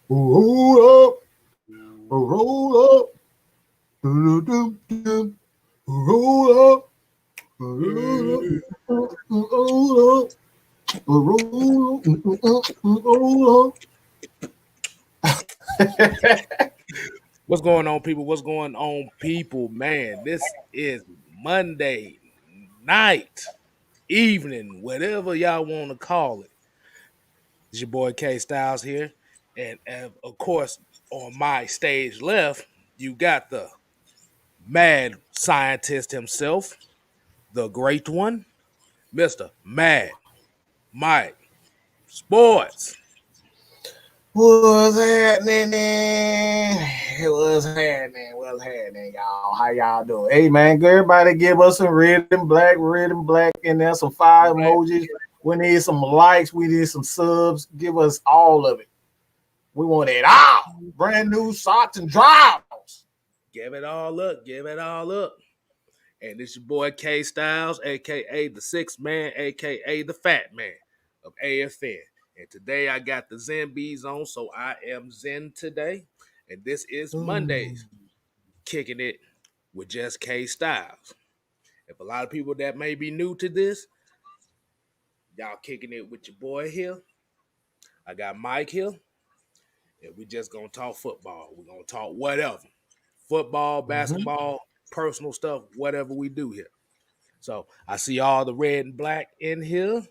Roll up, roll up, do-do-do-do. Roll up, roll up, roll up, roll up. What's going on, people? What's going on, people? Man, this is Monday night, evening, whatever y'all want to call it. It's your boy K Styles here. And of course, on my stage left, you got the mad scientist himself, the great one, Mr. Mad Mike Sports. What's happening? What's happening, y'all? How y'all doing? Hey, man, everybody give us some red and black in there, some fire Right. emojis. We need some likes. We need some subs. Give us all of it. We want it all. Brand new socks and drawers. Give it all up. Give it all up. And it's your boy K Styles, aka the Sixth Man, aka the Fat Man of AFN. And today I got the Zen Bees on, so I am Zen today. And this is Mondays, kicking it with Just Kstylz. If a lot of people that may be new to this, y'all kicking it with your boy here. I got Mike here, and we just gonna talk football. We're gonna talk whatever. Football, Mm-hmm. basketball, personal stuff, whatever we do here. So I see all the red and black in here.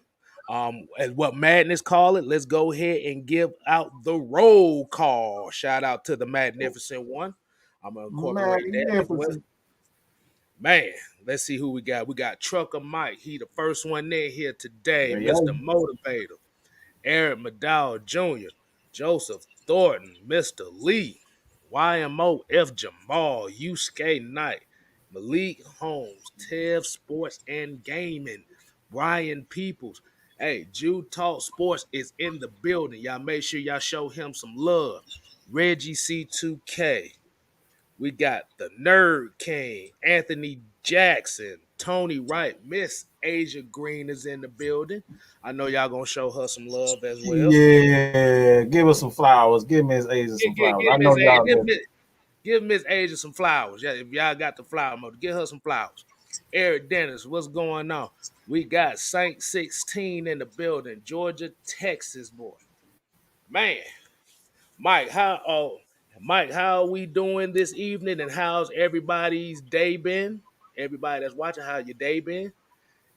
As what Madness call it, let's go ahead and give out the roll call. Shout out to the magnificent one. I'm gonna incorporate that as well. Magnificent. Man, let's see who we got. We got Trucker Mike. He the first one in here today. Yeah, yeah. Mr. Motivator. Eric McDowell Jr., Joseph Thornton, Mr. Lee, YMO F. Jamal, Yusuke Knight, Malik Holmes, Tev Sports and Gaming, Brian Peoples. Hey, Jude Talk Sports is in the building. Y'all make sure y'all show him some love. Reggie C2K. We got the Nerd King, Anthony Jackson, Tony Wright, Miss Asia Green is in the building. I know y'all gonna show her some love as well. Yeah, give us some flowers. Give Miss Asia some flowers. I know y'all good. Give Miss Asia some flowers. Yeah, if y'all got the flower mode, give her some flowers. Eric Dennis, what's going on? We got Saint 16 in the building, Georgia, Texas boy. Man, Mike, Mike, how are we doing this evening and how's everybody's day been? Everybody that's watching, how your day been?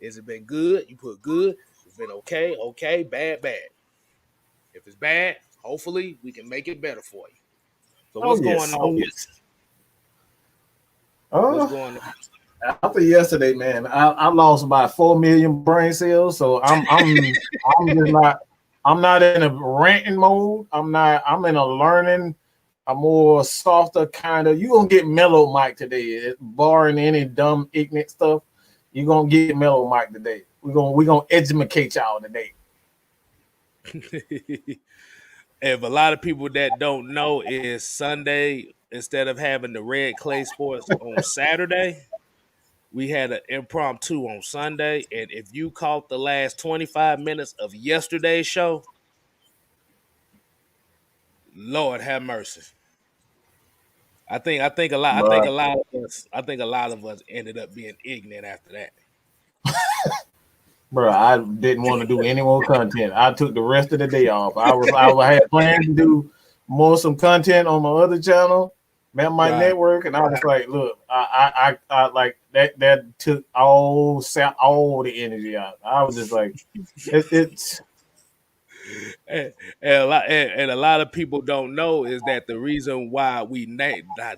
Has it been good? You put good. It's been okay, okay, bad, bad. If it's bad, hopefully we can make it better for you. So Oh what's going yes, on? oh yes. What's Uh, going on? After yesterday, man, I lost about 4 million brain cells. So I'm just not. I'm not in a ranting mode. I'm not. I'm in a learning, a more softer kind of. You gonna get mellow Mike today, barring any dumb ignorant stuff. You gonna get mellow Mike today. We gonna educate y'all today. If a lot of people that don't know is Sunday, instead of having the red clay sports on Saturday, we had an impromptu on Sunday. And if you caught the last 25 minutes of yesterday's show, Lord have mercy. But I think a lot of us ended up being ignorant after that. bro, I didn't want to do any more content. I took the rest of the day off. I had planned to do more some content on my other channel, man, my Right. network, and I was like, look, I like that took all the energy out. I was just like, it's And a lot of people don't know is that the reason why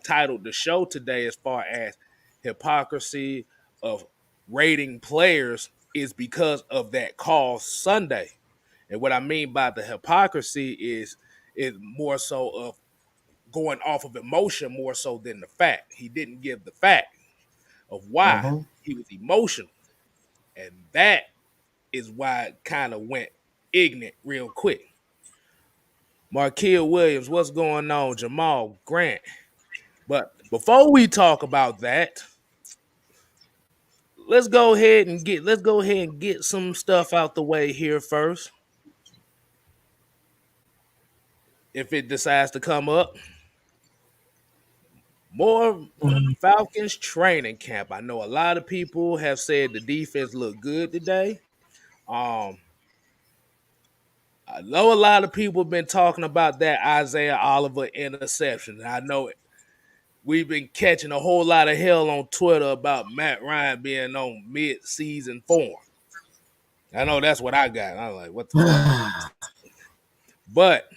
titled the show today as far as hypocrisy of rating players is because of that call Sunday. And what I mean by the hypocrisy is more so of going off of emotion more so than the fact. He didn't give the fact of why mhm. he was emotional. And that is why it kind of went ignorant real quick. Marquia Williams, what's going on? Jamal Grant. But before we talk about that, let's go ahead and get some stuff out the way here first. if it decides to come up. More Falcons training camp. I know a lot of people have said the defense looked good today. I know a lot of people have been talking about that Isaiah Oliver interception. I know it. We've been catching a whole lot of hell on Twitter about Matt Ryan being on mid-season form. I know that's what I got. I'm like, what the fuck? But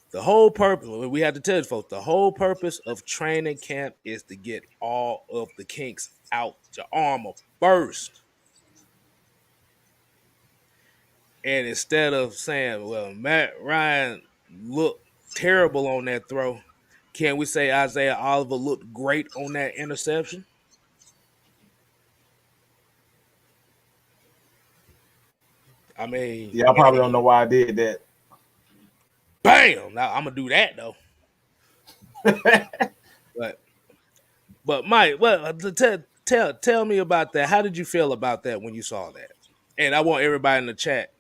the whole purpose, we have to tell you folks, the whole purpose of training camp is to get all of the kinks out your armor first. And instead of saying, well, Matt Ryan looked terrible on that throw, can we say Isaiah Oliver looked great on that interception? I mean, Yeah, I probably don't know why I did that. Bam! Now I'm gonna do that though. but Mike, well, tell me about that. How did you feel about that when you saw that? And I want everybody in the chat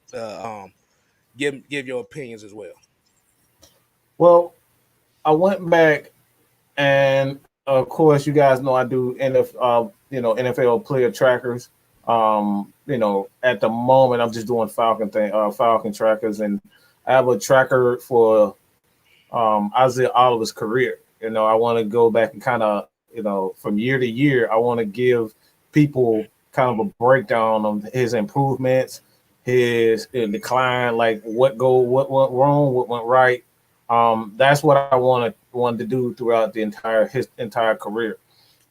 give your opinions as well. Well, I went back, and of course, you guys know I do NFL player trackers. At the moment, I'm just doing Falcon trackers, and I have a tracker for Isaiah Oliver's career. I want to go back and kind of, from year to year, I want to give people kind of a breakdown of his improvements, his decline, like what went wrong, what went right. That's what I wanted to do throughout his entire career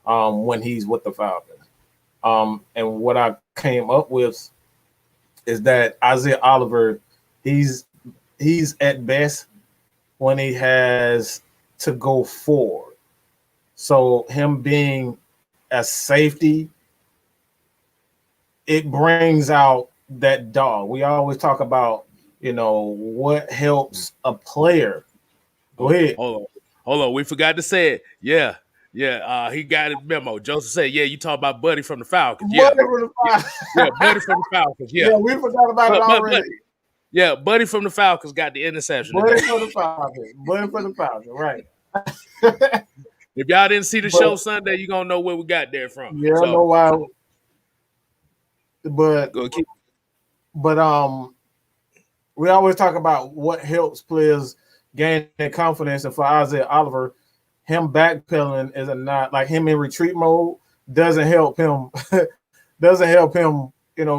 when he's with the Falcons. And what I came up with is that Isaiah Oliver, he's at best when he has to go forward. So him being a safety, it brings out that dog. We always talk about, what helps a player. Go ahead. Hold on. We forgot to say it. Yeah. He got his memo. Joseph said, "Yeah, you talk about Buddy from the Falcons." Yeah, Buddy from the Falcons. Yeah, Buddy from the Falcons. Yeah, we forgot about it already. Yeah, Buddy from the Falcons got the interception. Buddy from the Falcons. Right. If y'all didn't see the show Sunday, you're gonna know where we got there from. Yeah, I know why. But we always talk about what helps players gain their confidence, and for Isaiah Oliver, him backpedaling is not like him in retreat mode doesn't help him.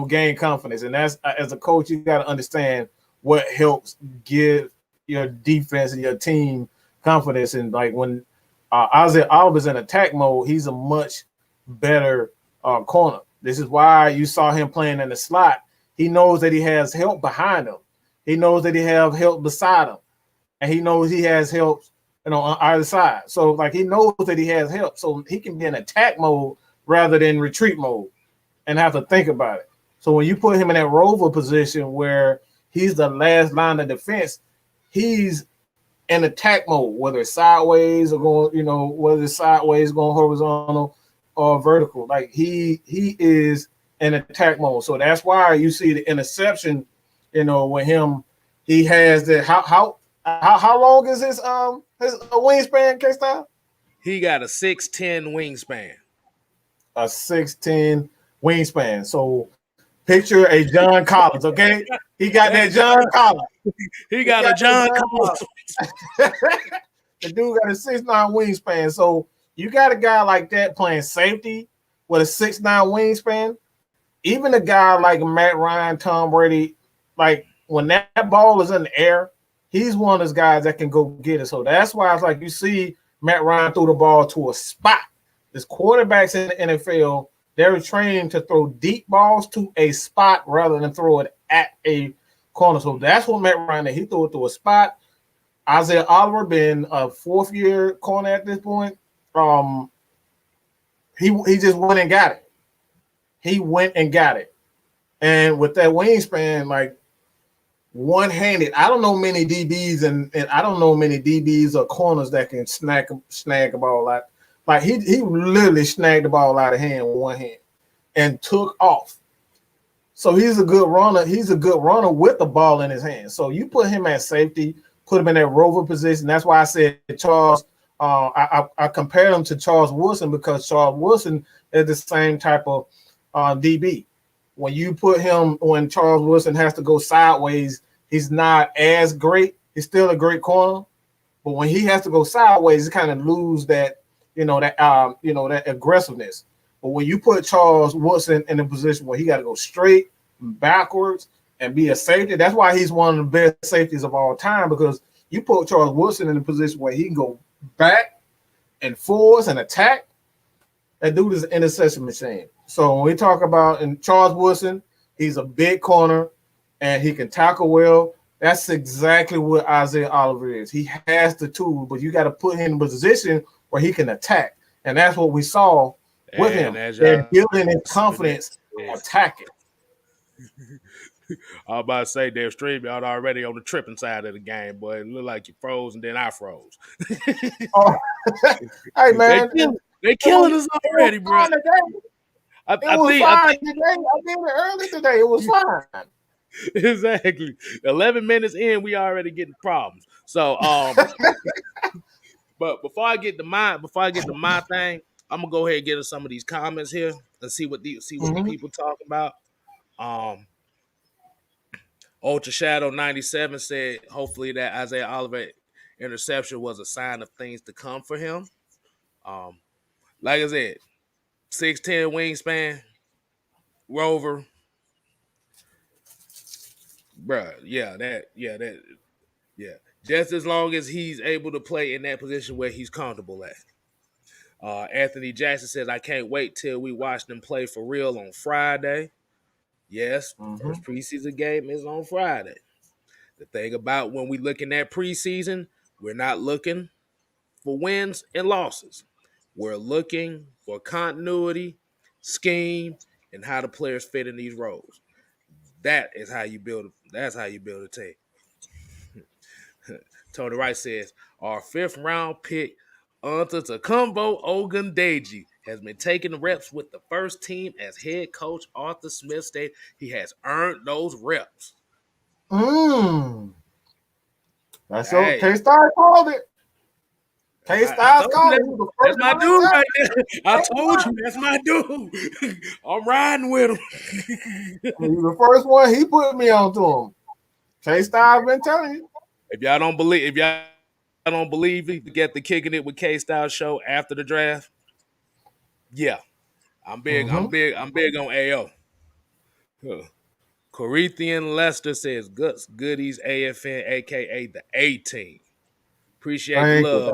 Gain confidence. And that's, as a coach, you got to understand what helps give your defense and your team confidence. And like when Isaiah Oliver's in attack mode, he's a much better corner. This is why you saw him playing in the slot. He knows that he has help behind him. He knows that he has help beside him. And he knows he has help, on either side. So like he knows that he has help. So he can be in attack mode rather than retreat mode and have to think about it. So when you put him in that rover position where he's the last line of defense, he's in attack mode, whether it's sideways or going, whether it's sideways, going horizontal or vertical. Like he is in attack mode. So that's why you see the interception, with him, he has the how long is his wingspan, Kstylz? He got a 6'10" wingspan. A 6'10" wingspan. So picture a John Collins, okay? He got that John Collins. He got a John Collins. The dude got a 6'9" wingspan. So you got a guy like that playing safety with a 6'9" wingspan. Even a guy like Matt Ryan, Tom Brady, like when that ball is in the air, he's one of those guys that can go get it. So that's why it's like you see Matt Ryan throw the ball to a spot. There's quarterbacks in the NFL, they're trained to throw deep balls to a spot rather than throw it at a corner. So that's what Matt Ryan did. He threw it to a spot. Isaiah Oliver been a fourth-year corner at this point. He just went and got it. He went and got it. And with that wingspan, like one-handed, I don't know many DBs and I don't know many DBs or corners that can snag a ball out. Like he literally snagged the ball out of hand with one hand and took off. So he's a good runner. He's a good runner with the ball in his hand. So you put him at safety, put him in that rover position. That's why I said Charles. I compared him to Charles Wilson because Charles Wilson is the same type of DB. When you put him, when Charles Wilson has to go sideways, he's not as great. He's still a great corner, but when he has to go sideways, he kind of lose that, that aggressiveness. But when you put Charles Wilson in a position where he got to go straight, backwards, and be a safety, that's why he's one of the best safeties of all time, because you put Charles Wilson in a position where he can go back and forwards and attack. That dude is an interception machine. So when we talk about Charles Wilson, he's a big corner and he can tackle well. That's exactly what Isaiah Oliver is. He has the tool, but you got to put him in a position where he can attack. And that's what we saw with him. They're building his confidence attacking. I was about to say, they're streaming out already on the tripping side of the game, boy. It looked like you froze and then I froze. Oh. Hey, man. They killing us already, bro. I did it early today. It was fine. Exactly. 11 minutes in, we already getting problems. So, but before I get to my thing, I'm gonna go ahead and get to some of these comments here and see what the people talk about. Ultra Shadow 97 said, hopefully that Isaiah Oliver interception was a sign of things to come for him. Like I said, 6'10" wingspan, rover. Bruh, yeah. Just as long as he's able to play in that position where he's comfortable at. Anthony Jackson says, I can't wait till we watch them play for real on Friday. Yes, first preseason game is on Friday. The thing about when we looking at preseason, we're not looking for wins and losses. We're looking for continuity, scheme, and how the players fit in these roles. That's how you build a team. Tony Wright says, our 5th round pick, Antetokounmpo Ogundeji, has been taking reps with the first team as head coach Arthur Smith stated he has earned those reps. That's okay. K-Star called it. K-Star called it. That's my dude right there. I told you, that's my dude. I'm riding with him. He's the first one he put me on to him. K-Star, I've been telling you. If y'all don't believe me, get the Kicking It with K-Style show after the draft. Yeah. I'm big on AO. Corinthian Lester says Guts Goodies AFN, aka the A-Team. Appreciate the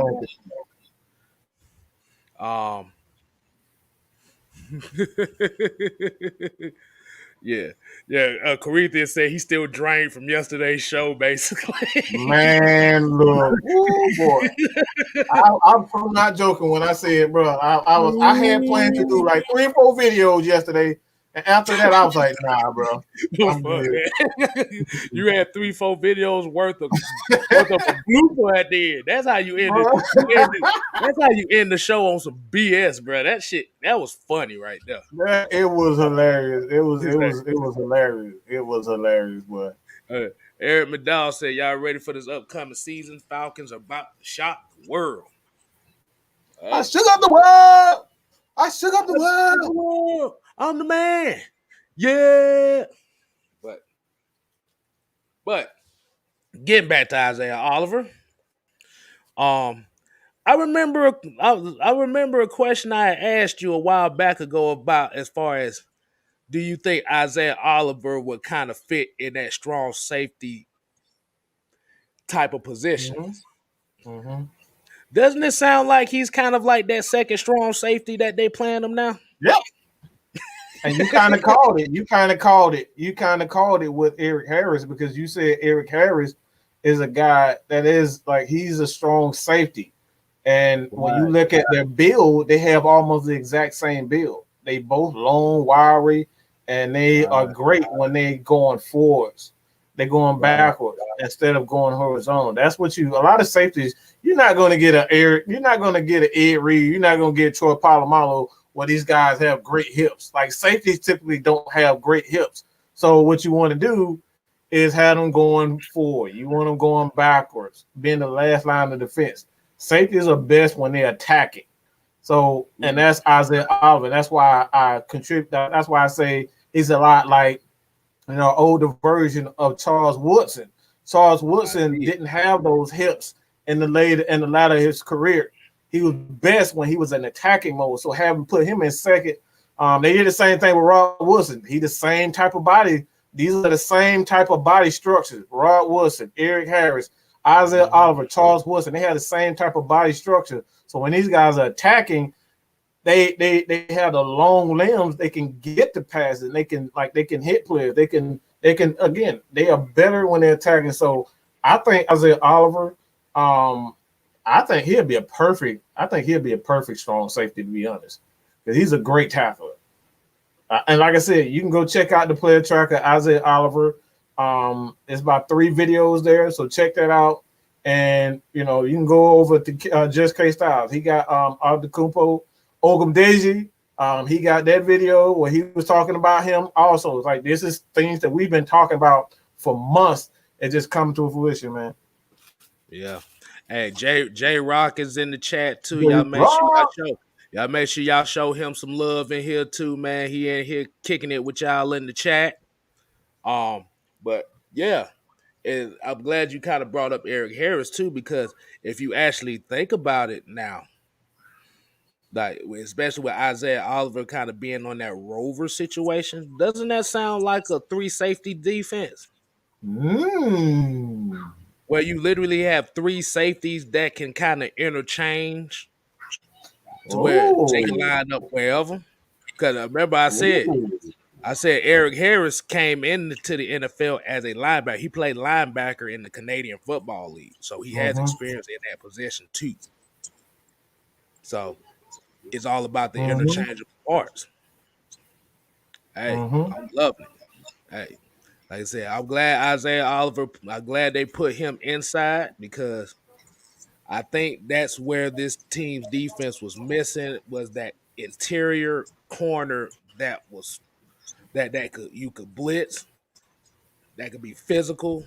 love. Yeah. Corinthian said he still drained from yesterday's show, basically. Man, look, ooh, boy. I'm not joking when I said, bro. I had planned to do like 3 or 4 videos yesterday, and after that, I was like, nah, bro. You had 3, 4 videos worth of a blooper at the end. That's how you end it. That's how you end the show on some BS, bro. That was funny right there. Yeah, it was hilarious. It was hilarious. It was hilarious, boy. Eric McDowell said, y'all ready for this upcoming season? Falcons are about to shock the world. I shook up the world. I shook up the world. I'm the man. Yeah. But getting back to Isaiah Oliver, I remember a question I asked you a while back ago about as far as, do you think Isaiah Oliver would kind of fit in that strong safety type of position? Doesn't it sound like he's kind of like that second strong safety that they playing him now? Yep. And you kind of called it. You kind of called it with Eric Harris, because you said Eric Harris is a guy that is like, he's a strong safety. And when you look at their build, they have almost the exact same build. They both long, wiry, and they are great when they going forwards. They're going backwards instead of going horizontal. That's what a lot of safeties, you're not going to get an Eric, you're not going to get an Ed Reed, you're not going to get Troy Polamalu, where these guys have great hips. Like, safeties typically don't have great hips. So what you want to do is have them going forward. You want them going backwards, being the last line of defense. Safeties are best when they're attacking. So, and that's Isaiah Oliver. That's why I contribute. That's why I say he's a lot like, older version of Charles Woodson. Charles Woodson didn't have those hips in the latter of his career. He was best when he was in attacking mode. So having put him in second, they did the same thing with Rod Woodson. He the same type of body. These are the same type of body structures. Rod Woodson, Eric Harris, Isaiah Oliver, Charles Woodson. They have the same type of body structure. So when these guys are attacking, they have the long limbs. They can get the passes. They can hit players. They can again. They are better when they're attacking. So I think Isaiah Oliver. I think he'll be a perfect strong safety, to be honest, because he's a great tackler. And like I said, you can go check out the player tracker, Isaiah Oliver. It's about 3 videos there, so check that out. And you can go over to Just Kstylz. He got Adetokunbo Ogundeji. He got that video where he was talking about him. Also, it's like this is things that we've been talking about for months. It just come to fruition, man. Yeah. Hey, J Rock is in the chat too. Y'all make sure y'all show him some love in here too, man. He in here kicking it with y'all in the chat. But yeah, and I'm glad you kind of brought up Eric Harris too, because if you actually think about it now, like especially with Isaiah Oliver kind of being on that rover situation, doesn't that sound like a 3 safety defense? Where you literally have 3 safeties that can kind of interchange to where they can line up wherever. Because remember, I said Eric Harris came into the NFL as a linebacker. He played linebacker in the Canadian Football League, so he has experience in that position too. So it's all about the interchangeable parts. Hey, I'm loving it. Hey. Like I said, I'm glad Isaiah Oliver, I'm glad they put him inside, because I think that's where this team's defense was missing, was that interior corner that you could blitz, that could be physical,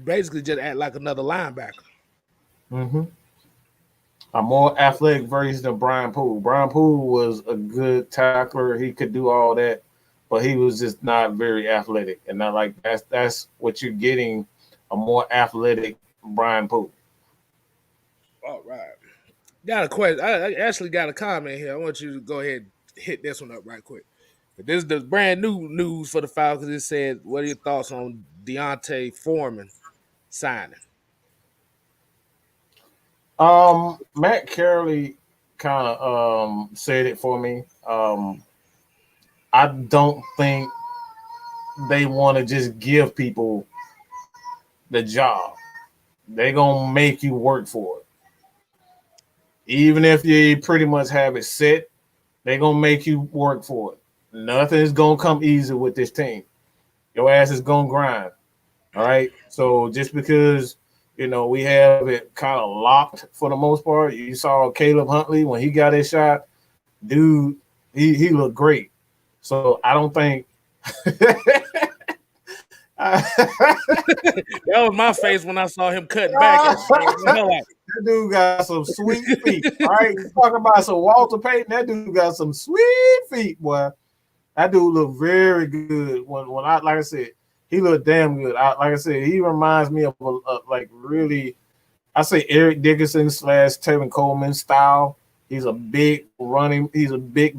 basically just act like another linebacker. A more athletic version of Brian Poole. Brian Poole was a good tackler. He could do all that, but he was just not very athletic. And not like that's what you're getting, a more athletic Brian Poole. All right. Got a question. I actually got a comment here. I want you to go ahead and hit this one up right quick. But this is the brand new news for the Falcons. It said, what are your thoughts on D'Onta Foreman signing? Matt Carey kind of said it for me. I don't think they want to just give people the job. They're going to make you work for it. Even if you pretty much have it set, they're going to make you work for it. Nothing is going to come easy with this team. Your ass is going to grind. All right? So just because, we have it kind of locked for the most part. You saw Caleb Huntley when he got his shot. Dude, he looked great. So I don't think that was my face when I saw him cutting back. That dude got some sweet feet. All right, you talking about some Walter Payton. That dude got some sweet feet, boy. That dude looked very good. When like I said, he looked damn good. Like I said, he reminds me of really, I say Eric Dickerson / Tevin Coleman style. He's a big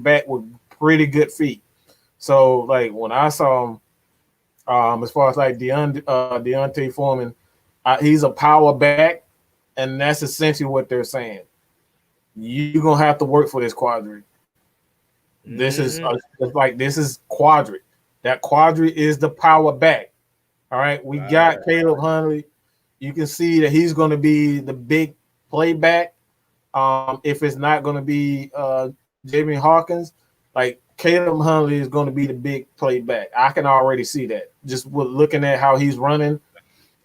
back with pretty good feet. So like when I saw him, as far as like D'Onta Foreman, he's a power back, and that's essentially what they're saying. You're gonna have to work for this quadrant. This is quadrant. That quadrant is the power back. All right, we got Caleb Huntley. You can see that he's going to be the big playback. If it's not going to be Jamie Hawkins, like Caleb Huntley is going to be the big playback. I can already see that just with looking at how he's running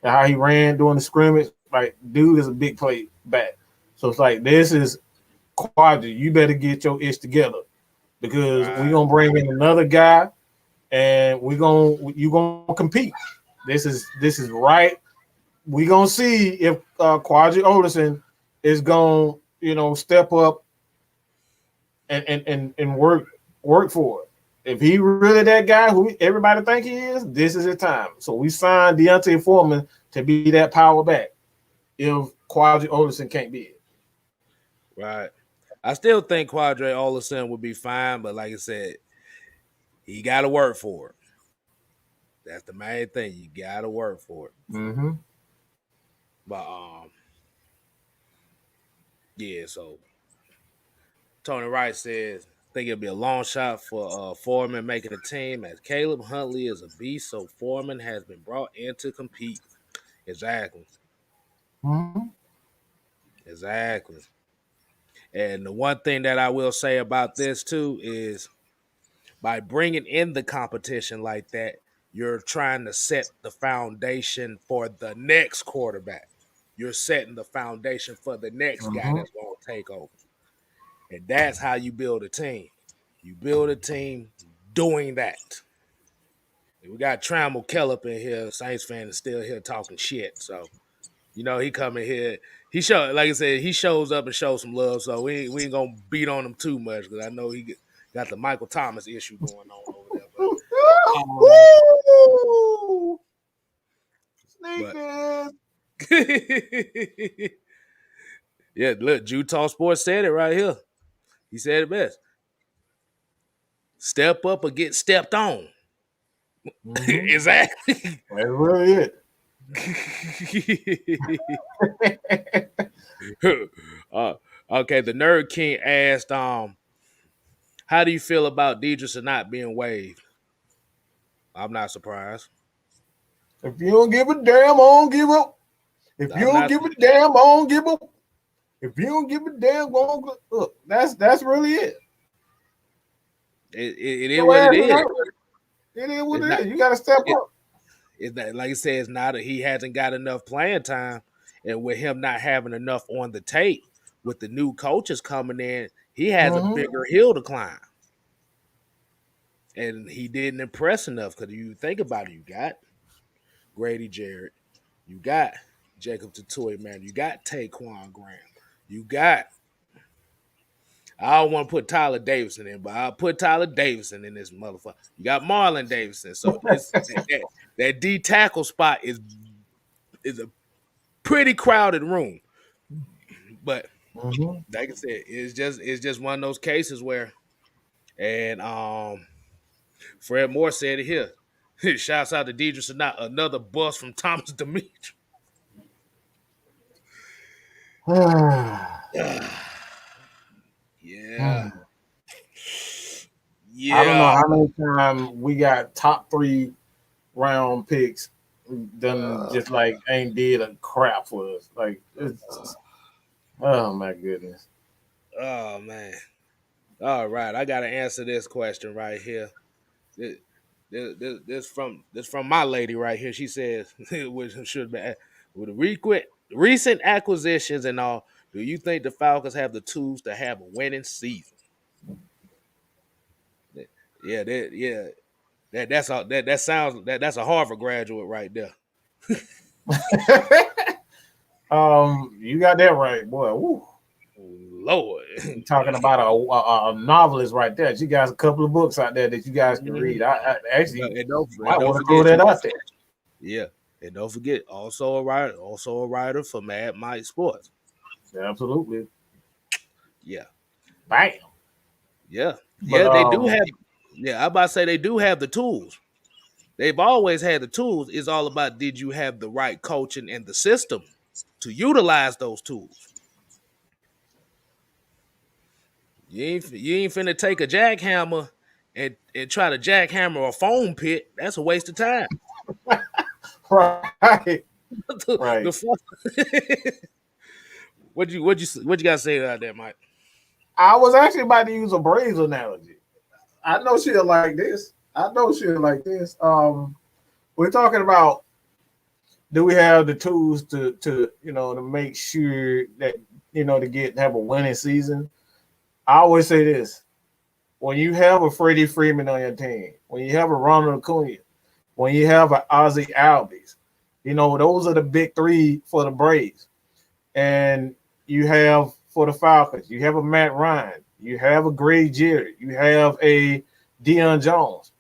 and how he ran during the scrimmage. Like, dude is a big playback. So it's like, this is quadrant. You better get your ish together, because we're going to bring in another guy and you gonna compete. This is right. We gonna see if Quadri Olison is gonna step up and work for it. If he really that guy who everybody think he is, this is his time. So we signed Deontay Foreman to be that power back. If Quadri Olison can't be it, Right. I still think Quadri Olison would be fine, but like I said, he got to work for it. That's the main thing. You got to work for it. mm-hmm. But yeah. So Tony Wright says, I think it'll be a long shot for Foreman making the team, as Caleb Huntley is a beast, so Foreman has been brought in to compete. Exactly. Mm-hmm. Exactly. And the one thing that I will say about this too is by bringing in the competition like that, you're trying to set the foundation for the next quarterback. You're setting the foundation for the next guy Mm-hmm. that's going to take over. And that's how you build a team. You build a team doing that. We got Trammell Kellop in here, Saints fan, is still here talking shit. So, he come in here. He like I said, he shows up and shows some love. So we ain't gonna beat on him too much because I know he got the Michael Thomas issue going on over there. Yeah, look, Utah Sports said it right here. He said it best. Step up or get stepped on. Mm-hmm. Exactly. That's really it. Okay, the Nerd King asked, how do you feel about Deidre not being waived? I'm not surprised. If you don't give a damn, I don't give up. If you don't give a damn, I don't give up. If you don't give a damn, look, that's really it. It is what it is. It is what it is. You got to step up. It's not, like I said, it's not he hasn't got enough playing time, and with him not having enough on the tape, with the new coaches coming in, he has a bigger hill to climb, and he didn't impress enough. Because you think about it, you got Grady Jarrett, you got Jacob Tutoy, man, you got Taquan Graham, you got. I don't want to put Tyler Davidson in, but I'll put Tyler Davidson in this motherfucker. You got Marlon Davidson, so it's that D tackle spot is a pretty crowded room. But like I said, it's just one of those cases where, and Fred Moore said it here. Shouts out to Deidre Sanat, another bust from Thomas Demetrius. Yeah. Yeah. I don't know how many times we got top 3 round picks done just like ain't did a crap for us. Like, oh my goodness. Oh man. All right, I gotta answer this question right here. This from my lady right here. She says, which should be with the recent acquisitions and all, do you think the Falcons have the tools to have a winning season? Yeah, that's a Harvard graduate right there. You got that right, boy. Woo. Lord, you're talking about a novelist right there. You guys a couple of books out there that you guys can read. I actually might want to throw that out there. Yeah, and don't forget, also a writer for Mad Mike Sports. Absolutely. Yeah. Bam. Yeah. But, they do have. Yeah, I'm about to say they do have the tools. They've always had the tools. It's all about, did you have the right coaching and the system to utilize those tools? You ain't finna take a jackhammer and try to jackhammer a foam pit. That's a waste of time. Right. Right. What you got to say about that, Mike? I was actually about to use a Braves analogy. I know she'll like this. We're talking about, do we have the tools to make sure that to have a winning season? I always say this: when you have a Freddie Freeman on your team, when you have a Ronald Acuna, when you have an Ozzie Albies, those are the big three for the Braves. And you have for the Falcons, you have a Matt Ryan, you have a Greg Jerry, you have a Deion Jones.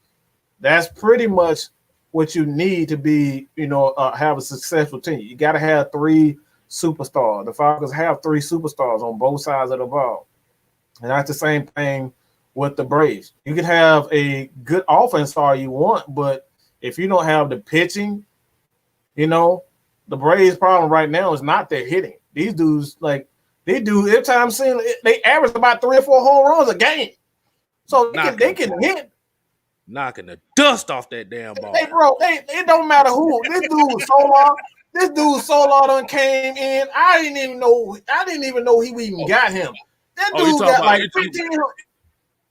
That's pretty much what you need to be, have a successful team. You got to have three superstars. The Falcons have three superstars on both sides of the ball. And that's the same thing with the Braves. You can have a good offense all you want, but if you don't have the pitching, the Braves' problem right now is not their hitting. These dudes, every time they average about 3 or 4 home runs a game. So they can hit. Knocking the dust off that damn ball. It don't matter who. This dude Solar done came in. I didn't even know he even got him. That dude got like 15.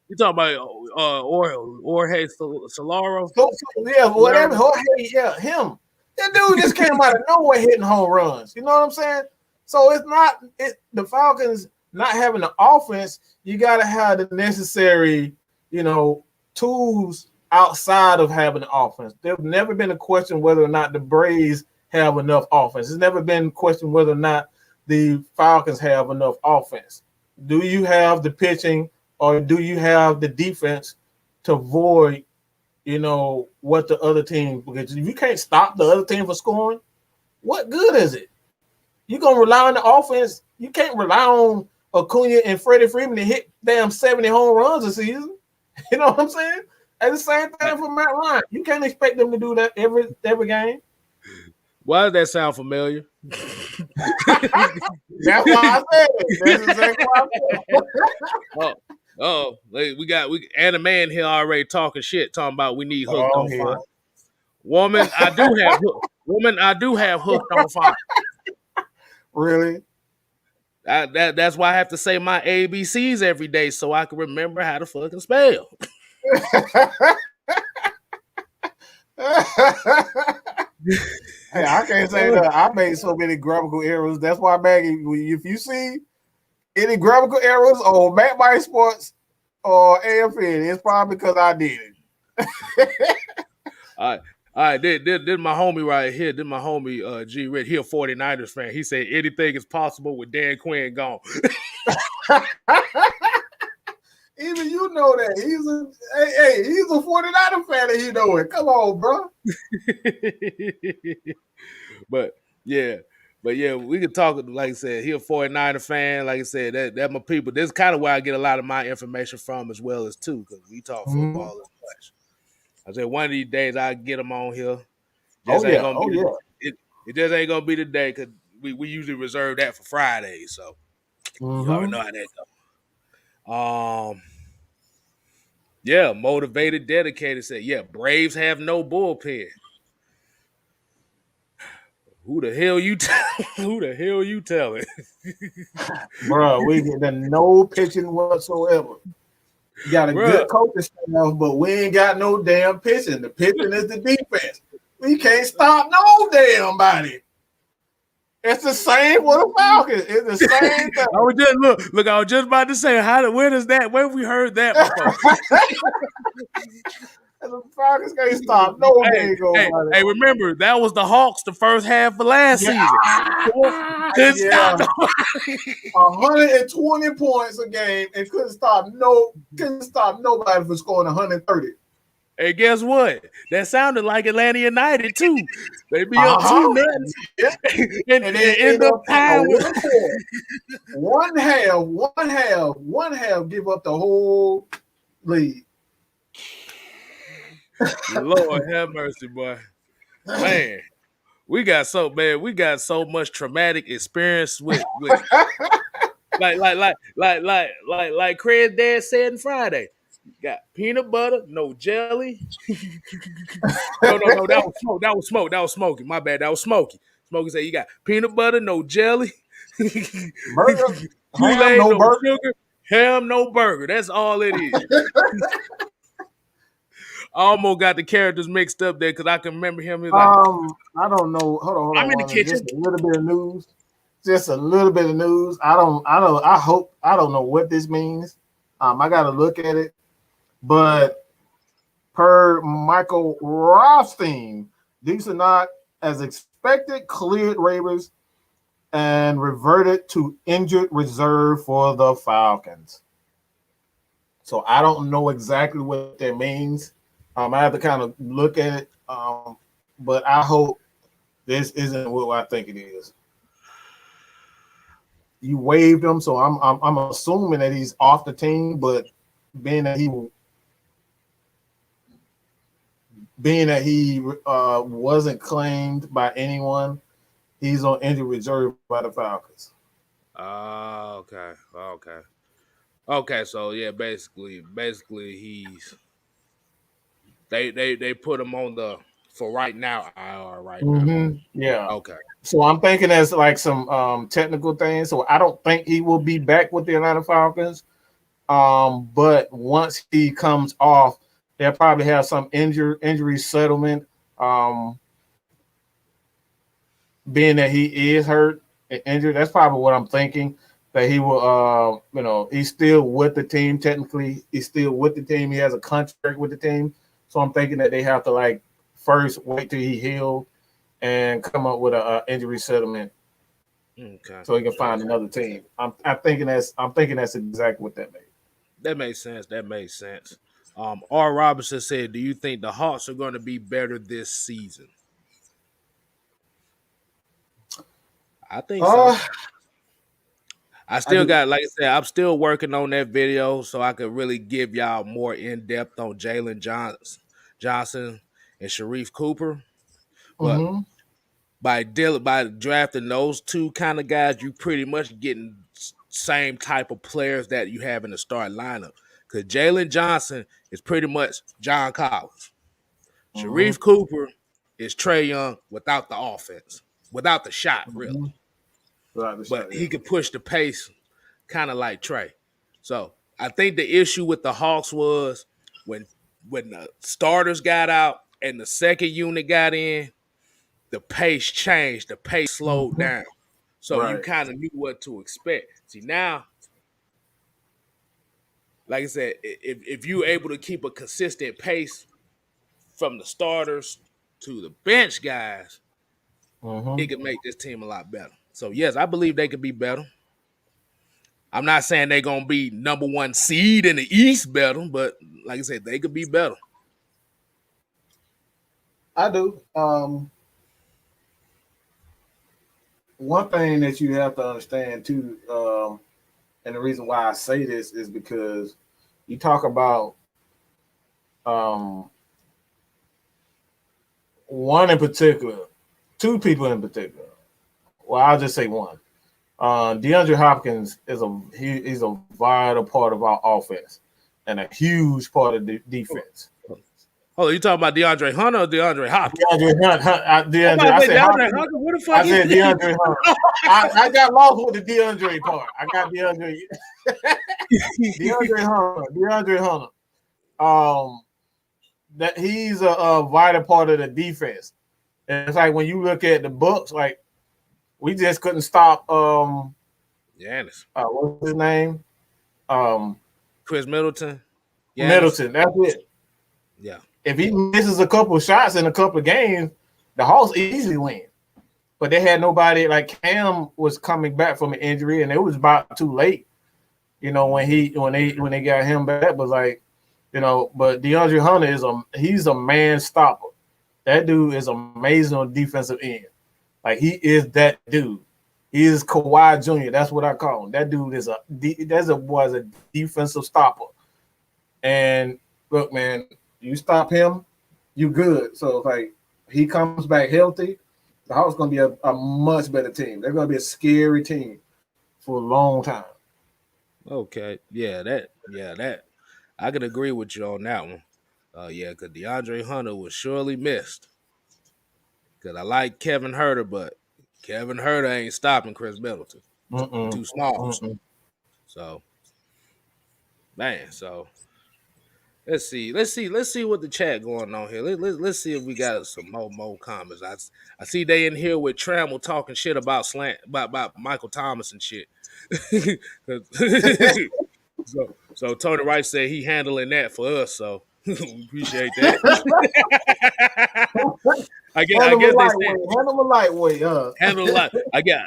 You talking about Jorge Solaro? Yeah, whatever. Yeah, him. That dude just came out of nowhere hitting home runs. You know what I'm saying? So it's not the Falcons not having the offense. You got to have the necessary, tools outside of having the offense. There's never been a question whether or not the Braves have enough offense. It's never been a question whether or not the Falcons have enough offense. Do you have the pitching or do you have the defense to void, what the other team, because if you can't stop the other team from scoring, what good is it? You're going to rely on the offense. You can't rely on Acuna and Freddie Freeman to hit damn 70 home runs a season. You know what I'm saying? And the same thing for Matt Ryan. You can't expect them to do that every game. Why does that sound familiar? That's why I said it. That's exactly why I said it. We got and a man here already talking shit, talking about we need hooked on fire. Woman, I do have hooked on fire. Really? That's why I have to say my ABCs every day so I can remember how to fucking spell. Hey, I can't say that. I made so many grammatical errors. That's why, Maggie, if you see any grammatical errors on Matt Mike Sports or AFN, it's probably because I did it. All right. Did my homie right here, did my homie G Red, he a 49ers fan. He said anything is possible with Dan Quinn gone. Even you know that. He's a 49er fan and he know it. Come on, bro. But yeah, we could talk, like I said, he a 49er fan. Like I said, that my people. This is kind of where I get a lot of my information from as well as too, because we talk football as much. I said one of these days I'll get them on here. It just ain't gonna be the day because we usually reserve that for Fridays. So you already know how that goes. Motivated, dedicated said, Braves have no bullpen. Who the hell you telling? Bro, we get no pitching whatsoever. You got a good coaching staff, but we ain't got no damn pitching. The pitching is the defense. We can't stop no damn body. It's the same with the Falcons. It's the same thing. I was just about to say, where have we heard that before? The Falcons can't stop no damn. Hey, remember that was the Hawks the first half of last season. Couldn't stop nobody. 120 points a game and couldn't stop nobody from scoring 130. Hey, guess what? That sounded like Atlanta United too. They be up 2-0, and they end up tying with one half. Give up the whole lead. Lord have mercy, boy. Man, we got so much traumatic experience with like Craig's dad said on Friday. Got peanut butter, no jelly. No, that was Smokey. My bad, that was Smokey. Smokey said you got peanut butter, no jelly. Burger, Kool-Aid, no sugar, ham, no burger. That's all it is. I almost got the characters mixed up there because I can remember him. Like, I don't know. Hold on. I'm in the kitchen. Just a little bit of news. I don't know what this means. I got to look at it. But per Michael Rothstein, these are not as expected, cleared waivers and reverted to injured reserve for the Falcons. So I don't know exactly what that means. I have to kind of look at it, but I hope this isn't what I think it is. You waived him, so I'm assuming that he's off the team, but being that he wasn't claimed by anyone, he's on injured reserve by the Falcons. Okay. So yeah, basically he's they put him on the for right now IR right now. Yeah. Okay. So I'm thinking there's like some technical things. So I don't think he will be back with the Atlanta Falcons. But once he comes off, they'll probably have some injury settlement. Being that he is hurt and injured, that's probably what I'm thinking. That he will, he's still with the team. Technically, he's still with the team. He has a contract with the team. So I'm thinking that they have to like first wait till he healed and come up with a injury settlement. Okay. So he can find another team. I'm thinking that's exactly what that means. That makes sense. R. Robinson said, "Do you think the Hawks are going to be better this season?" I think so. I still got, like I said, I'm still working on that video so I could really give y'all more in depth on Jalen Johnson and Sharif Cooper. But by drafting those two kind of guys, you pretty much getting same type of players that you have in the starting lineup. Because Jalen Johnson is pretty much John Collins. Sharif Cooper is Trae Young without the offense, without the shot, really. But he could push the pace kind of like Trae. So I think the issue with the Hawks was when the starters got out and the second unit got in, the pace changed, the pace slowed down. So you kind of knew what to expect. See, now, like I said, if you're able to keep a consistent pace from the starters to the bench guys, it could make this team a lot better. So, yes, I believe they could be better. I'm not saying they're going to be number one seed in the East better, but like I said, they could be better. I do. One thing that you have to understand too, and the reason why I say this is because you talk about one in particular, two people in particular. Well, I'll just say one. DeAndre Hopkins he's a vital part of our offense and a huge part of the defense. Oh, you talking about DeAndre Hunter or DeAndre Hopkins? DeAndre Hunter. What the fuck? I said DeAndre Hunter. I got lost with the DeAndre part. I got DeAndre Hunter. That he's a vital part of the defense. And it's like when you look at the Bucks, like we just couldn't stop. Giannis. What's his name? Chris Middleton. Giannis. Middleton. That's it. Yeah. If he misses a couple of shots in a couple of games, the Hawks easily win. But they had nobody. Like Cam was coming back from an injury, and it was about too late. When they got him back, was like, But DeAndre Hunter he's a man stopper. That dude is amazing on defensive end. Like he is that dude. He is Kawhi Jr. That's what I call him. That dude was a defensive stopper. And look, man, you stop him, you good. So like he comes back healthy, the Hawks gonna be a much better team. They're gonna be a scary team for a long time. Okay, that I can agree with you on that one. Because DeAndre Hunter was surely missed. Because I like Kevin Huerter, but Kevin Huerter ain't stopping Chris Middleton. Too small. So, man. So let's see what the chat going on here. Let's see if we got some more comments. I see they in here with Trammell talking shit about Michael Thomas and shit. So Tony Rice said he handling that for us, so we appreciate that. I guess they said handle a lightweight, handle a lot.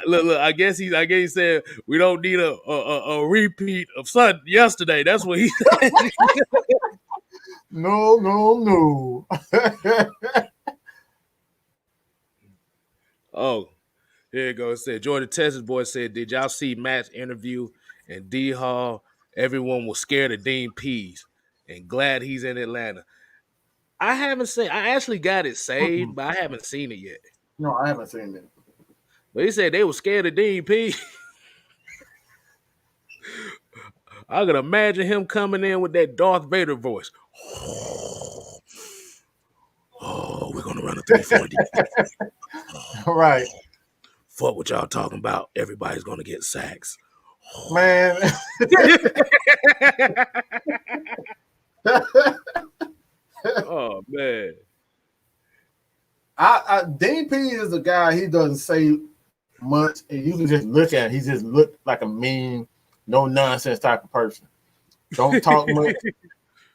Look. I guess he said we don't need a repeat of yesterday. That's what he said. No. Oh, here it goes. It said Georgia Texas boy said, "Did y'all see Matt's interview and D Hall? Everyone was scared of Dean Pease and glad he's in Atlanta." I haven't seen. I actually got it saved, but I haven't seen it yet. No, I haven't seen it. But he said they were scared of Dean Pease. I could imagine him coming in with that Darth Vader voice. Oh, we're gonna run a 3-4 defense. Right. Fuck what y'all talking about. Everybody's gonna get sacks. Man. Oh man. Dean P is a guy, he doesn't say much, and you can just look at him. He just looked like a mean, no nonsense type of person. Don't talk much.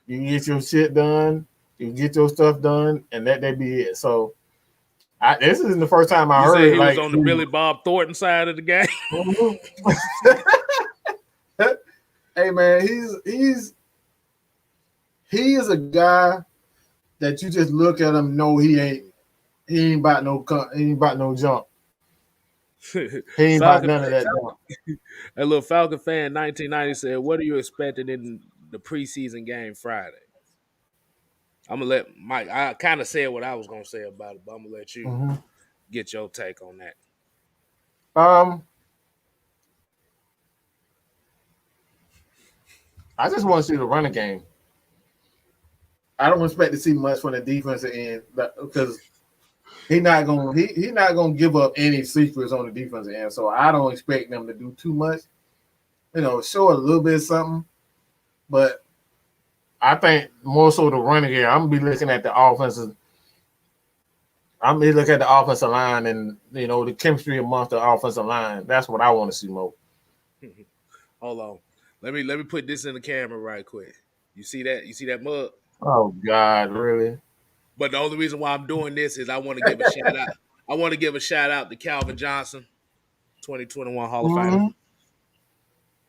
You can get your shit done, you can get your stuff done, and that be it. So this isn't the first time I heard he was on the Billy Bob Thornton side of the game. Hey man, he is a guy that you just look at him, know he ain't about no jump. He ain't about none of that jump. A little Falcon fan 1990 said, "What are you expecting in the preseason game Friday?" I'm gonna let Mike. I kind of said what I was gonna say about it, but I'm gonna let you get your take on that. I just want to see the running game. I don't expect to see much from the defensive end because he's not gonna give up any secrets on the defensive end. So I don't expect them to do too much. Show a little bit of something, but I think more so the running game. I'm gonna be looking at the offensive. I'm gonna look at the offensive line and the chemistry amongst the offensive line. That's what I want to see more. Hold on, let me put this in the camera right quick. You see that? You see that mug? Oh God, really? But the only reason why I'm doing this is I want to give a shout out. I want to give a shout out to Calvin Johnson, 2021 Hall of Famer.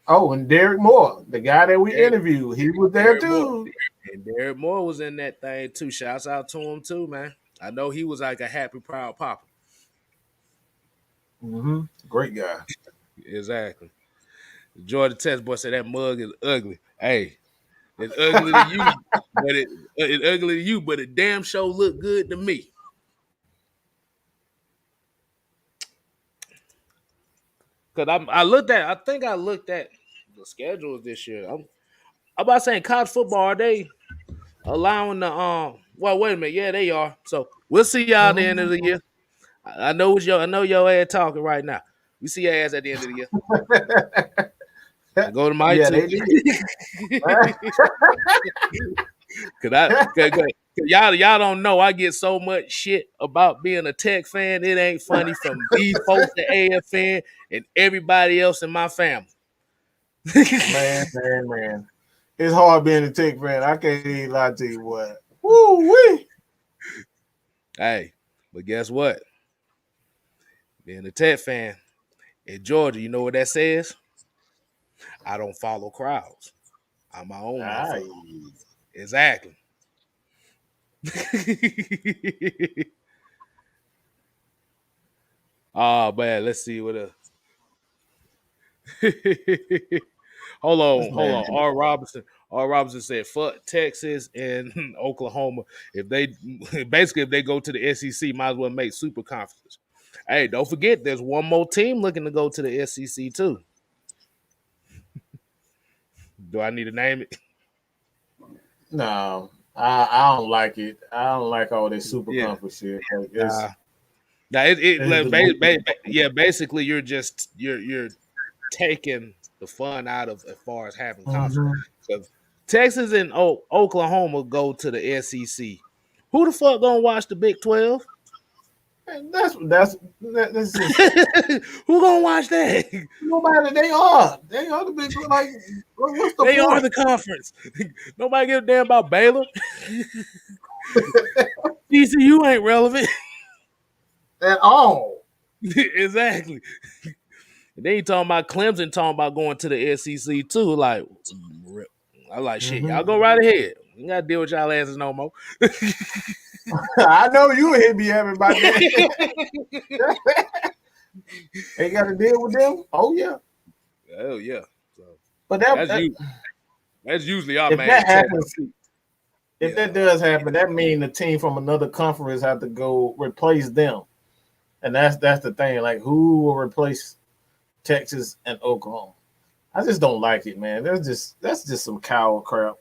Oh, and Derek Moore, the guy that we interviewed, he was there too. And Derek Moore was in that thing too. Shouts out to him too, man. I know he was like a happy, proud papa. Great guy. Exactly. Georgia Tech boy said that mug is ugly. Hey, it's ugly to you, but it's ugly to you, but it damn sure look good to me. Cause I think I looked at the schedules this year. I'm about saying college football, are they allowing the well, wait a minute, yeah, they are. So we'll see y'all at the end of the year. I know your ass talking right now. We see your ass at the end of the year. Go to my team. Cause y'all don't know I get so much shit about being a Tech fan. It ain't funny from these folks to AFN and everybody else in my family. Man. It's hard being a Tech fan. I can't even lie to you what. Woo-wee. Hey, but guess what? Being a Tech fan in Georgia, you know what that says? I don't follow crowds. I'm my own motherfucker. Exactly. Oh man, let's see what else. Hold on. R. Robinson said, "Fuck Texas and Oklahoma. If they go to the SEC, might as well make super conferences." Hey, don't forget, there's one more team looking to go to the SEC too. Do I need to name it? No, I don't like it. I don't like all this super conference shit. Basically, you're taking the fun out of as far as having conference. Because Texas and Oklahoma go to the SEC. Who the fuck gonna watch the Big 12? And that's just Who gonna watch that? nobody. They are the big like. What's the They are point the conference. Nobody give a damn about Baylor. TCU ain't relevant. at all? Exactly. They ain't talking about Clemson, talking about going to the SEC too. Like, I'm like, shit, y'all go right ahead. You gotta deal with y'all asses no more. I know you hit me happy about that. Ain't got to deal with them. Oh yeah, Oh yeah. So but that's usually our if main that check. happens, if that does happen, that means the team from another conference have to go replace them, and that's the thing. Like, who will replace Texas and Oklahoma? I just don't like it, man. That's just some cow crap.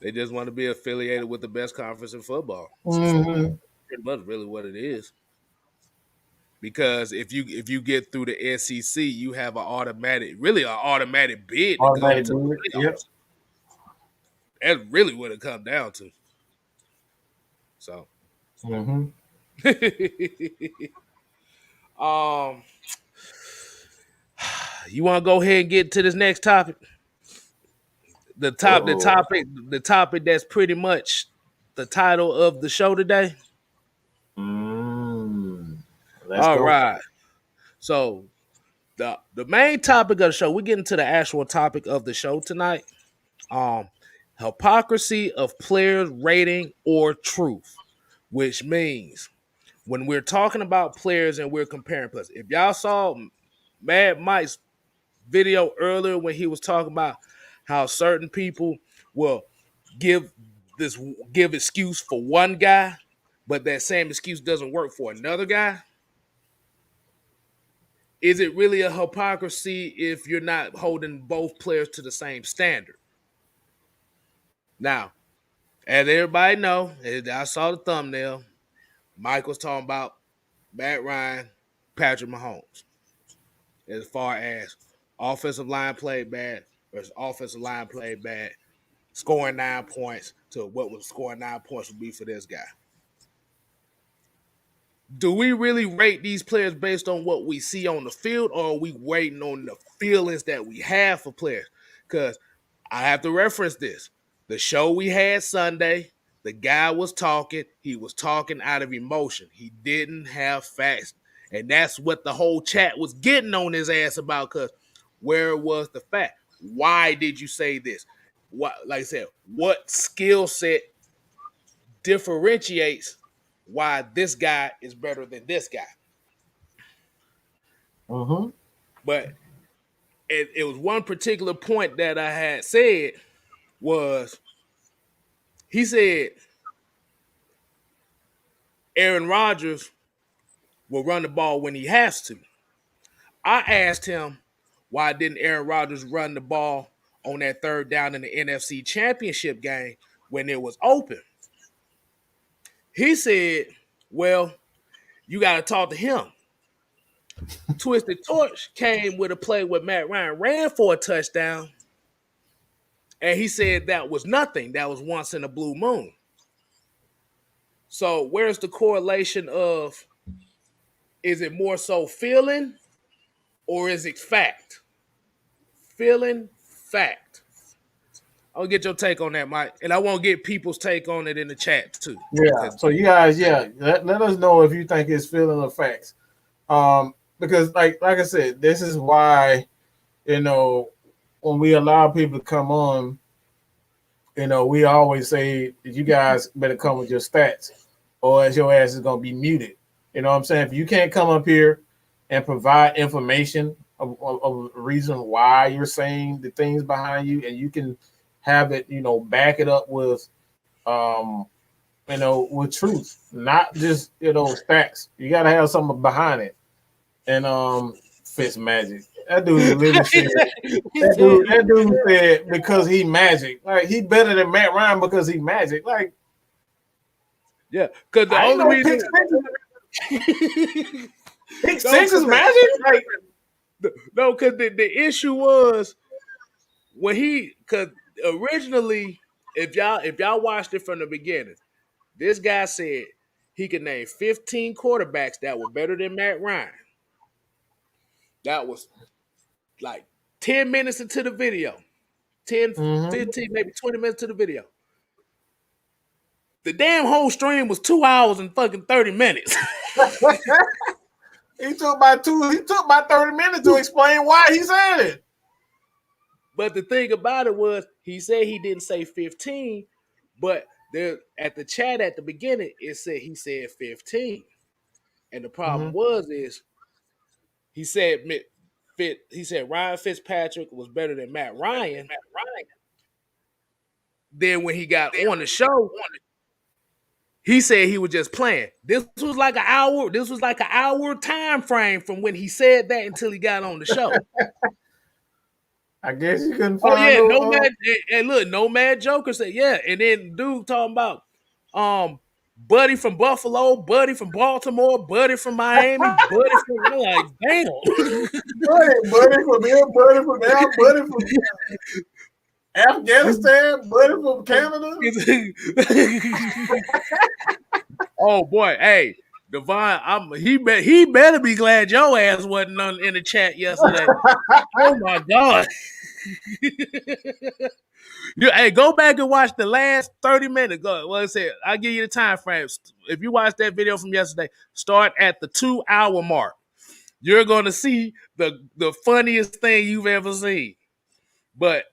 They just want to be affiliated with the best conference in football. Mm-hmm. That's really what it is. Because if you get through the SEC, you have an automatic bid to go Automatic to the bid. Yep. playoffs. That's really what it comes down to. So, Mm-hmm. um, you want to go ahead and get to this next topic? Oh. The topic that's pretty much the title of the show today. Let's All go. right. So the main topic of the show, we're getting to the actual topic of the show tonight. Um, Hypocrisy of players rating or truth, which means when we're talking about players and we're comparing players. If y'all saw Mad Mike's video earlier when he was talking about how certain people will give give excuse for one guy, but that same excuse doesn't work for another guy. Is it really a hypocrisy if you're not holding both players to the same standard? Now, as everybody know, I saw the thumbnail. Mike was talking about Matt Ryan, Patrick Mahomes, as far as offensive line played bad versus offensive line played bad, scoring 9 points to what was scoring 9 points would be for this guy. Do we really rate these players based on what we see on the field, or are we waiting on the feelings that we have for players? Because I have to reference this. The show we had Sunday, the guy was talking. He was talking out of emotion. He didn't have facts. And that's what the whole chat was getting on his ass about, because where was the fact? Why did you say this? What, like I said, what skill set differentiates why this guy is better than this guy? Mm-hmm. But it was one particular point that I had said was, he said Aaron Rodgers will run the ball when he has to. I asked him, why didn't Aaron Rodgers run the ball on that third down in the NFC Championship game when it was open? He said, well, you got to talk to him. Twisted Torch came with a play where Matt Ryan ran for a touchdown, and he said that was nothing. That was once in a blue moon. So where's the correlation of, is it more so feeling or is it fact? Feeling, fact. I'll get your take on that, Mike. And I won't get people's take on it in the chat too. Yeah. So you guys, let us know if you think it's feeling or facts. Because like I said, this is why, when we allow people to come on, we always say you guys better come with your stats, or else your ass is gonna be muted. You know what I'm saying? If you can't come up here and provide information of reason why you're saying the things behind you, and you can have it, back it up with with truth, not just facts. You gotta have something behind it. And Fitz Magic. That dude literally said that dude said because he magic. Like, he better than Matt Ryan because he magic. Like, yeah, because the only reason pick six is magic. Like, no, because the issue was when because originally, if y'all watched it from the beginning, This guy said he could name 15 quarterbacks that were better than Matt Ryan. That was like 10 minutes into the video. 10, 15, maybe 20 minutes to the video. The damn whole stream was 2 hours and fucking 30 minutes. He took about 30 minutes to explain why he said it. But the thing about it was, he said he didn't say 15, but there at the chat at the beginning, it said he said 15. And the problem is he said Ryan Fitzpatrick was better than Matt Ryan. Then when he got on the show, he said he was just playing. This was like an hour. This was like an hour time frame from when he said that until he got on the show. I guess you couldn't find. Nomad Joker said, yeah. And then dude talking about Buddy from Buffalo, Buddy from Baltimore, Buddy from Miami, Buddy from like damn. buddy from here, Buddy from there, Buddy from Afghanistan, Buddy from Canada. Oh boy, hey, Devon, he better be glad your ass wasn't in the chat yesterday. Oh my god. Hey, go back and watch the last 30 minutes. Go. Well, I said, I'll give you the time frame. If you watch that video from yesterday, start at the 2-hour mark. You're gonna see the funniest thing you've ever seen. But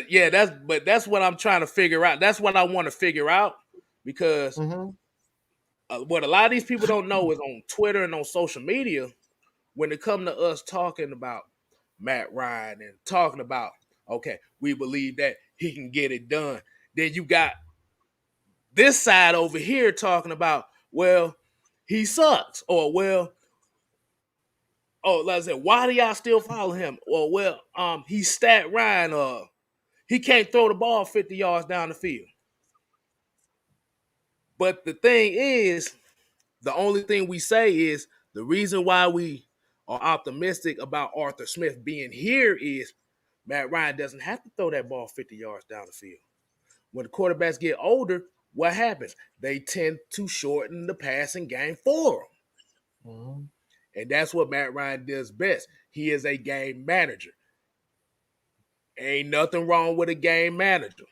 yeah, that's what I'm trying to figure out. That's what I want to figure out because what a lot of these people don't know is on Twitter and on social media, when it comes to us talking about Matt Ryan and talking about, okay, we believe that he can get it done. Then you got this side over here talking about, well, he sucks. Or, well, like I said, why do y'all still follow him? Or, well, he's Stat Ryan. He can't throw the ball 50 yards down the field. But the thing is, the only thing we say is the reason why we are optimistic about Arthur Smith being here is Matt Ryan doesn't have to throw that ball 50 yards down the field. When the quarterbacks get older, what happens? They tend to shorten the passing game for them. And that's what Matt Ryan does best. He is a game manager. Ain't nothing wrong with a game manager.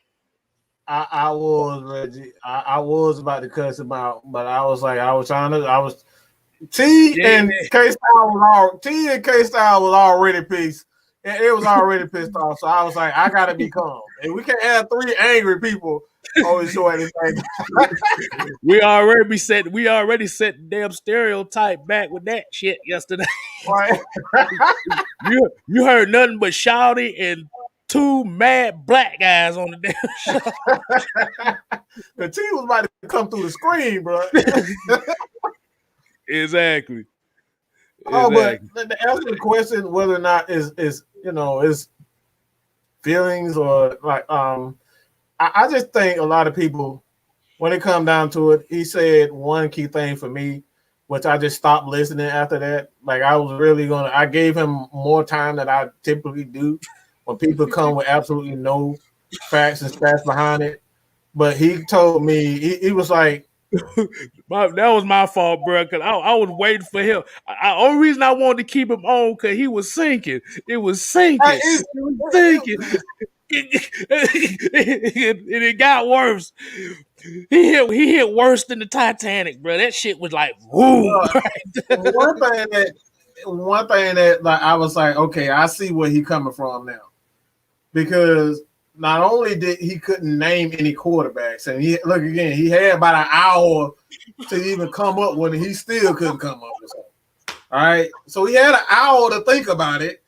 I was, Reggie. I was about to cuss him out, but I was T and K-Style was already pissed. It was already pissed off. So I was like, I gotta be calm. And we can't have 3 angry people on the show at the same time. We already set the damn stereotype back with that shit yesterday. Right. You heard nothing but shouting and 2 mad black guys on the damn show. The T was about to come through the screen, bro. Exactly. Oh, but to answer the question whether or not is feelings or like I just think a lot of people, when it comes down to it, he said one key thing for me, which I just stopped listening after that. Like I gave him more time than I typically do when people come with absolutely no facts and stats behind it. But he told me, he was like, that was my fault, bro, because I was waiting for him. Only reason I wanted to keep him on because he was sinking. It was sinking. It was sinking. And it got worse. He hit worse than the Titanic, bro. That shit was like, woo. One thing that like I was like, okay, I see where he coming from now, because not only did he couldn't name any quarterbacks, and he had about an hour to even come up with it. He still couldn't come up with something. All right, so he had an hour to think about it.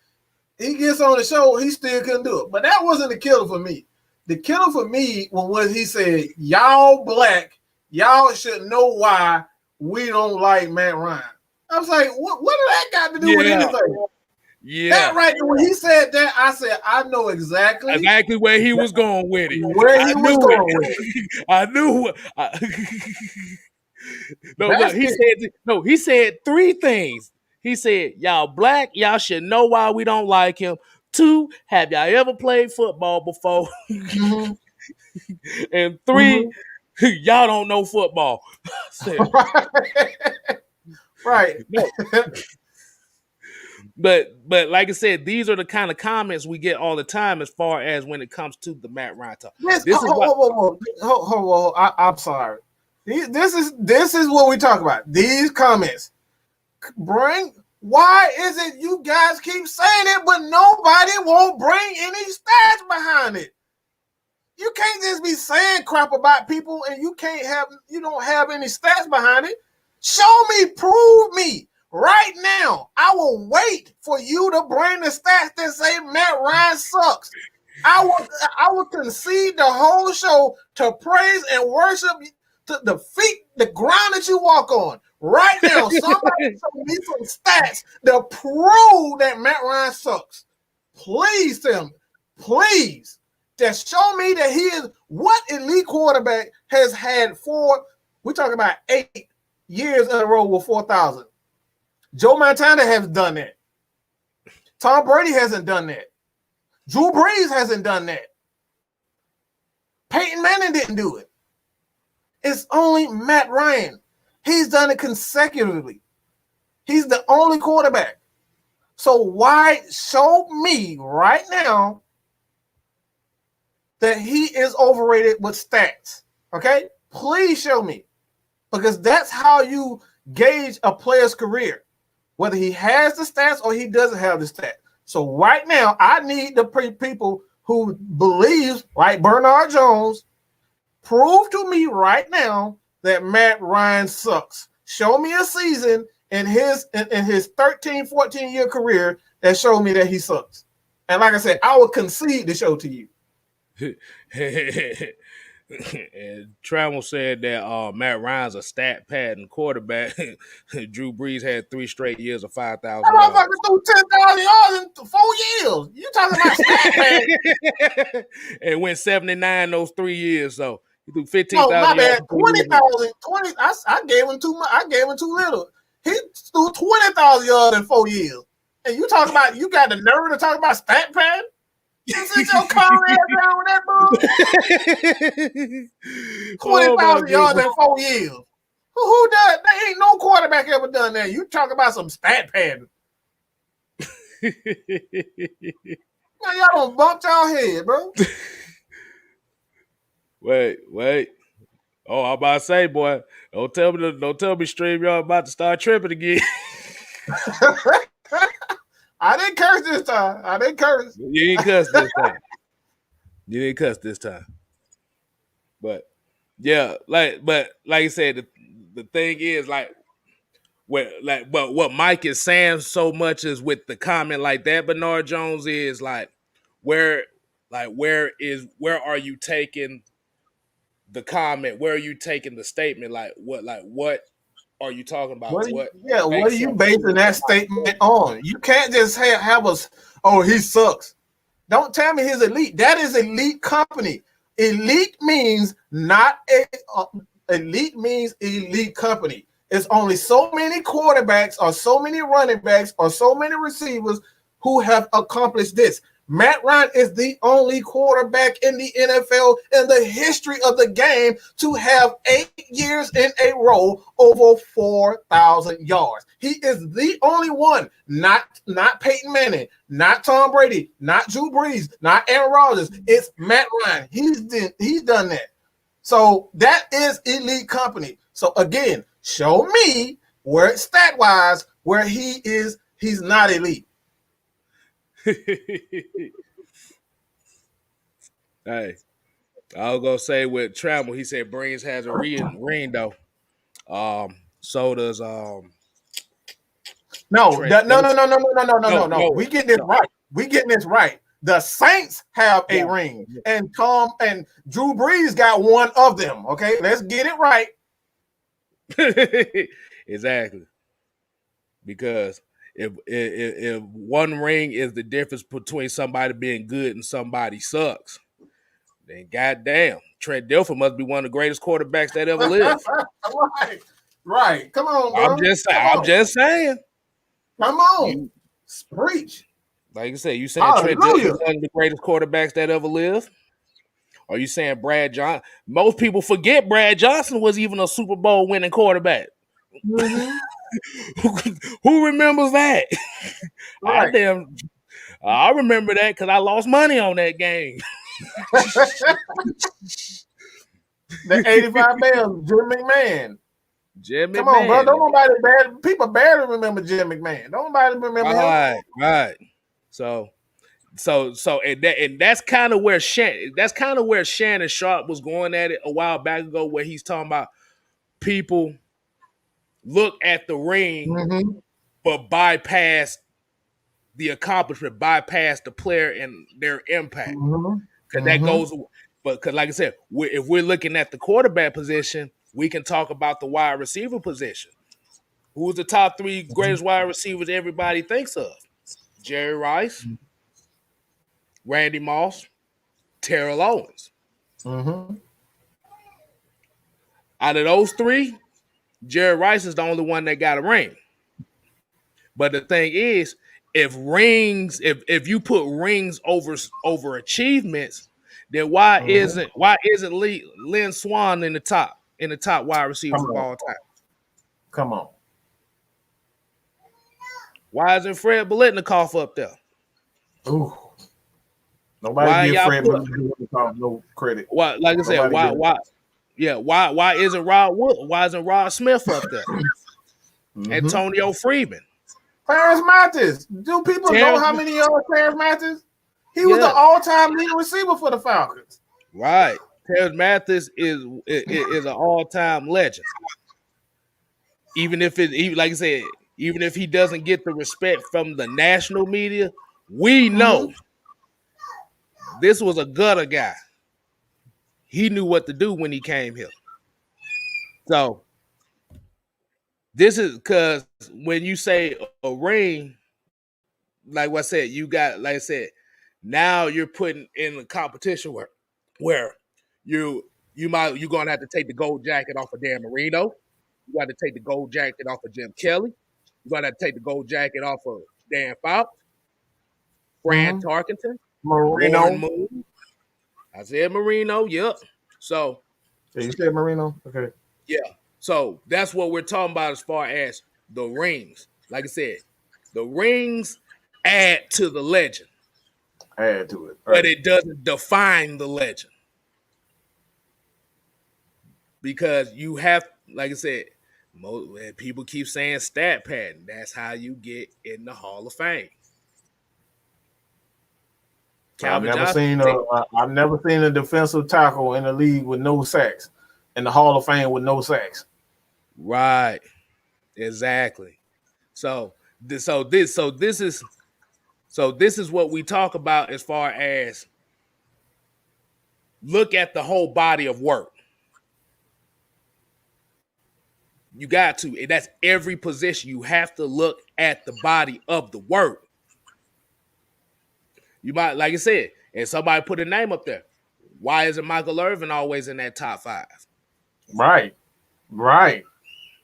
He gets on the show, he still couldn't do it. But that wasn't the killer for me. The killer for me was he said, y'all black, y'all should know why we don't like Matt Ryan. I was like, what did that got to do with anything? Yeah. That right when he said that, I said, I know exactly where he was going with it. I knew. He said 3 things. He said, y'all black, y'all should know why we don't like him. 2, have y'all ever played football before? And 3, Y'all don't know football. Right. No. But like I said, these are the kind of comments we get all the time as far as when it comes to the Matt Ryan talk. I'm sorry. This is what we talk about. These comments. Why is it you guys keep saying it, but nobody won't bring any stats behind it? You can't just be saying crap about people and you don't have any stats behind it. Show me, prove me. Right now, I will wait for you to bring the stats that say Matt Ryan sucks. I will concede the whole show to praise and worship to the feet, the ground that you walk on. Right now, somebody show me some stats to prove that Matt Ryan sucks. Please tell me. Please. Just show me that he is what elite quarterback has had we're talking about 8 years in a row with 4,000. Joe Montana has done that. Tom Brady hasn't done that. Drew Brees hasn't done that. Peyton Manning didn't do it. It's only Matt Ryan. He's done it consecutively. He's the only quarterback. So why show me right now that he is overrated with stats? Okay? Please show me. Because that's how you gauge a player's career. Whether he has the stats or he doesn't have the stats. So right now, I need the people who believe, like Bernard Jones, prove to me right now that Matt Ryan sucks. Show me a season in his 13, 14-year career that showed me that he sucks. And like I said, I will concede the show to you. And Trammell said that Matt Ryan's a stat padding quarterback. Drew Brees had 3 straight years of 5,000 yards. That motherfucker threw 10,000 yards in 4 years. You talking about stat padding? And went 79 those 3 years. So he threw 15,000 yards. Oh, my bad. 20,000. 20. I gave him too much. I gave him too little. He threw 20,000 yards in 4 years. And you talking about, you got the nerve to talk about stat padding? You sit your comrade down with that bull. 20,000 yards in 4 years. Who does? There ain't no quarterback ever done that. You talk about some stat padding. Man, y'all don't bump y'all head, bro. Wait. Oh, I'm about to say, boy, don't tell me stream y'all about to start tripping again. I didn't curse this time. I didn't curse. You didn't cuss this time. You didn't cuss this time. But yeah, like I said, the thing is what Mike is saying so much is with the comment like that, Bernard Jones is where are you taking the comment? Where are you taking the statement? What are you talking about? What are you basing that statement on? You can't just have us, he sucks. Don't tell me he's elite. That is elite company. Elite means elite means elite company. It's only so many quarterbacks or so many running backs or so many receivers who have accomplished this. Matt Ryan is the only quarterback in the NFL in the history of the game to have 8 years in a row over 4,000 yards. He is the only one, not Peyton Manning, not Tom Brady, not Drew Brees, not Aaron Rodgers. It's Matt Ryan. He's done that. So that is elite company. So again, show me where stat-wise where he's not elite. Hey, I was gonna say with Trammell, he said Brees has a ring though. So does No. We getting this right. We getting this right. The Saints have a ring, and Tom and Drew Brees got one of them. Okay, let's get it right. Exactly, because if one ring is the difference between somebody being good and somebody sucks, then goddamn, Trent Dilfer must be one of the greatest quarterbacks that ever lived. Right. Come on, bro. I'm just saying. Come on. Preach. Like I said, you saying Trent Dilfer is one of the greatest quarterbacks that ever lived? Are you saying Brad Johnson? Most people forget Brad Johnson was even a Super Bowl winning quarterback. Mm-hmm. Who remembers that? Right. I remember that because I lost money on that game. The 85 Bears, Jim McMahon. Jim Come on, bro. McMahon. Don't nobody people barely remember Jim McMahon. Don't nobody remember him. Right. So and that's kind of where Shannon Sharp was going at it a while back ago, where he's talking about people look at the ring but bypass the accomplishment, bypass the player and their impact. Because that goes, but because like I said, if we're looking at the quarterback position, we can talk about the wide receiver position. Who's the top three greatest wide receivers everybody thinks of? Jerry Rice, Randy Moss, Terrell Owens. Out of those three, Jerry Rice is the only one that got a ring. But the thing is, if you put rings over achievements, then why isn't Lynn Swann in the top wide receivers of all time? Come on. Why isn't Fred Biletnikoff up there? Ooh. Nobody give Fred Biletnikoff no credit. Why, like I said, why isn't Rod Smith up there? Antonio Freeman. Terrence Mathis. Do people know how many Terrence Mathis? He was the all-time leading receiver for the Falcons. Right. Terrence Mathis is an all-time legend. Even if like I said, even if he doesn't get the respect from the national media, we know this was a gutter guy. He knew what to do when he came here. So this is because when you say a ring, like what I said, you got, like I said, now you're putting in a competition where you're gonna have to take the gold jacket off of Dan Marino. You got to take the gold jacket off of Jim Kelly. You got to take the gold jacket off of Dan Fouts, Fran Tarkenton, Marino. Moon. I said Marino. Yep. So you said Marino. Okay. Yeah. So that's what we're talking about as far as the rings. Like I said, the rings add to the legend. Add to it. Right. But it doesn't define the legend. Because you have, like I said, people keep saying stat pattern. That's how you get in the Hall of Fame. I've never seen a defensive tackle in the league with no sacks, in the Hall of Fame with no sacks. Right. Exactly. So this is what we talk about as far as look at the whole body of work. You got to, and that's every position. You have to look at the body of the work. You might, like I said, and somebody put a name up there. Why isn't Michael Irvin always in that top 5? Right.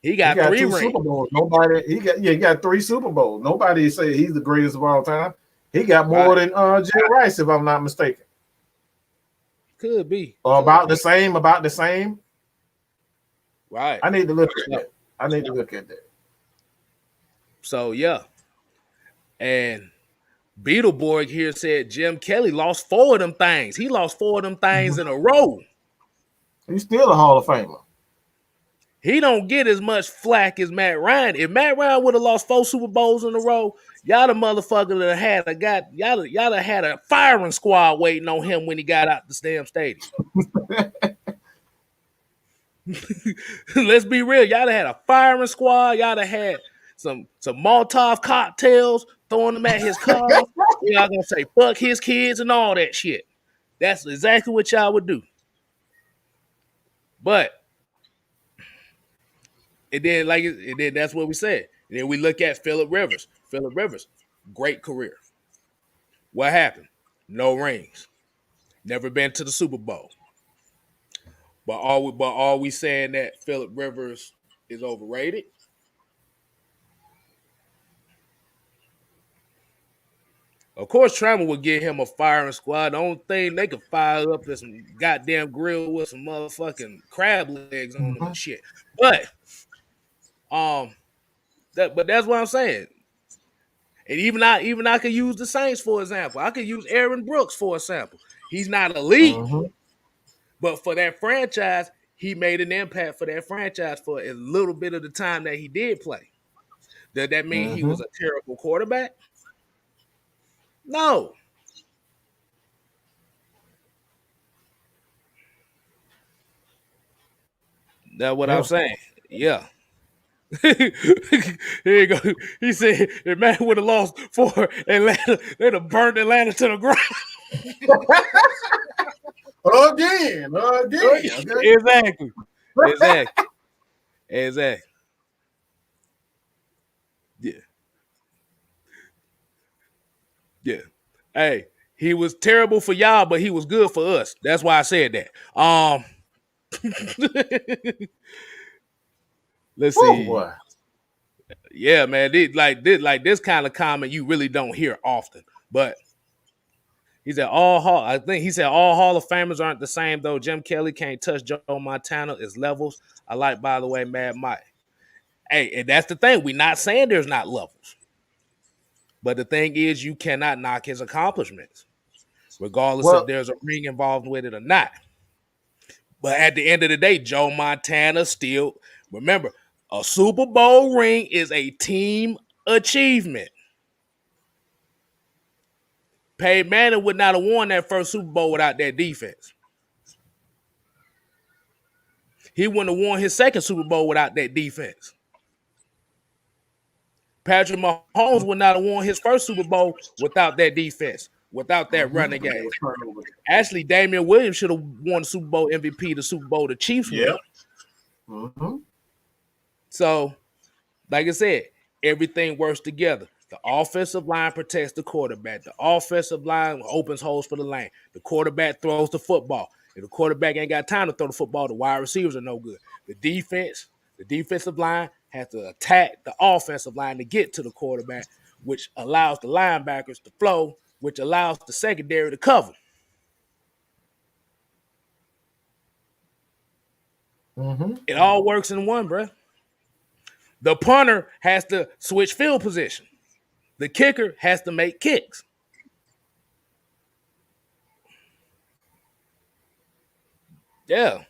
He got 3 2 rings. Super Bowls. He got 3 Super Bowls. Nobody say he's the greatest of all time. He got more than Jerry Rice, if I'm not mistaken. Could be. Or about the same. Right. I need to look at that. So yeah. And Beetleborg here said Jim Kelly lost 4 of them things. He lost 4 of them things in a row. He's still a Hall of Famer. He don't get as much flack as Matt Ryan. If Matt Ryan would have lost 4 Super Bowls in a row, y'all the motherfucker that y'all had a firing squad waiting on him when he got out the damn stadium. Let's be real. Y'all had a firing squad. Y'all had some Molotov cocktails, throwing them at his car. Y'all gonna say fuck his kids and all that shit. That's exactly what y'all would do. But and then that's what we said. And then we look at Phillip Rivers. Phillip Rivers, great career. What happened? No rings. Never been to the Super Bowl. But are we saying that Phillip Rivers is overrated? Of course, Trammell would get him a firing squad. The only thing they could fire up is some goddamn grill with some motherfucking crab legs on them and shit. But that's what I'm saying. And even I could use the Saints for example. I could use Aaron Brooks for example. He's not elite, but for that franchise, he made an impact for that franchise for a little bit of the time that he did play. Does that mean he was a terrible quarterback? No. That's what I'm saying. Yeah. Here you go. He said if man would have lost for Atlanta, they'd have burned Atlanta to the ground. Again. Okay. Exactly. Yeah. Hey, he was terrible for y'all, but he was good for us. That's why I said that. Let's see. Boy. Yeah, man. This kind of comment you really don't hear often. But he said all Hall of Famers aren't the same though. Jim Kelly can't touch Joe Montana. It's levels. I like, by the way, Mad Mike. Hey, and that's the thing. We're not saying there's not levels. But the thing is, you cannot knock his accomplishments, regardless if there's a ring involved with it or not. But at the end of the day, Joe Montana still, remember, a Super Bowl ring is a team achievement. Peyton Manning would not have won that first Super Bowl without that defense. He wouldn't have won his second Super Bowl without that defense. Patrick Mahomes would not have won his first Super Bowl without that defense, without that running game. Actually, Damian Williams should have won the Super Bowl MVP, the Super Bowl the Chiefs won. So, like I said, everything works together. The offensive line protects the quarterback. The offensive line opens holes for the lane. The quarterback throws the football. If the quarterback ain't got time to throw the football, the wide receivers are no good. The defensive line has to attack the offensive line to get to the quarterback, which allows the linebackers to flow, which allows the secondary to cover. It all works in one, bro. The punter has to switch field position. The kicker has to make kicks. Yeah.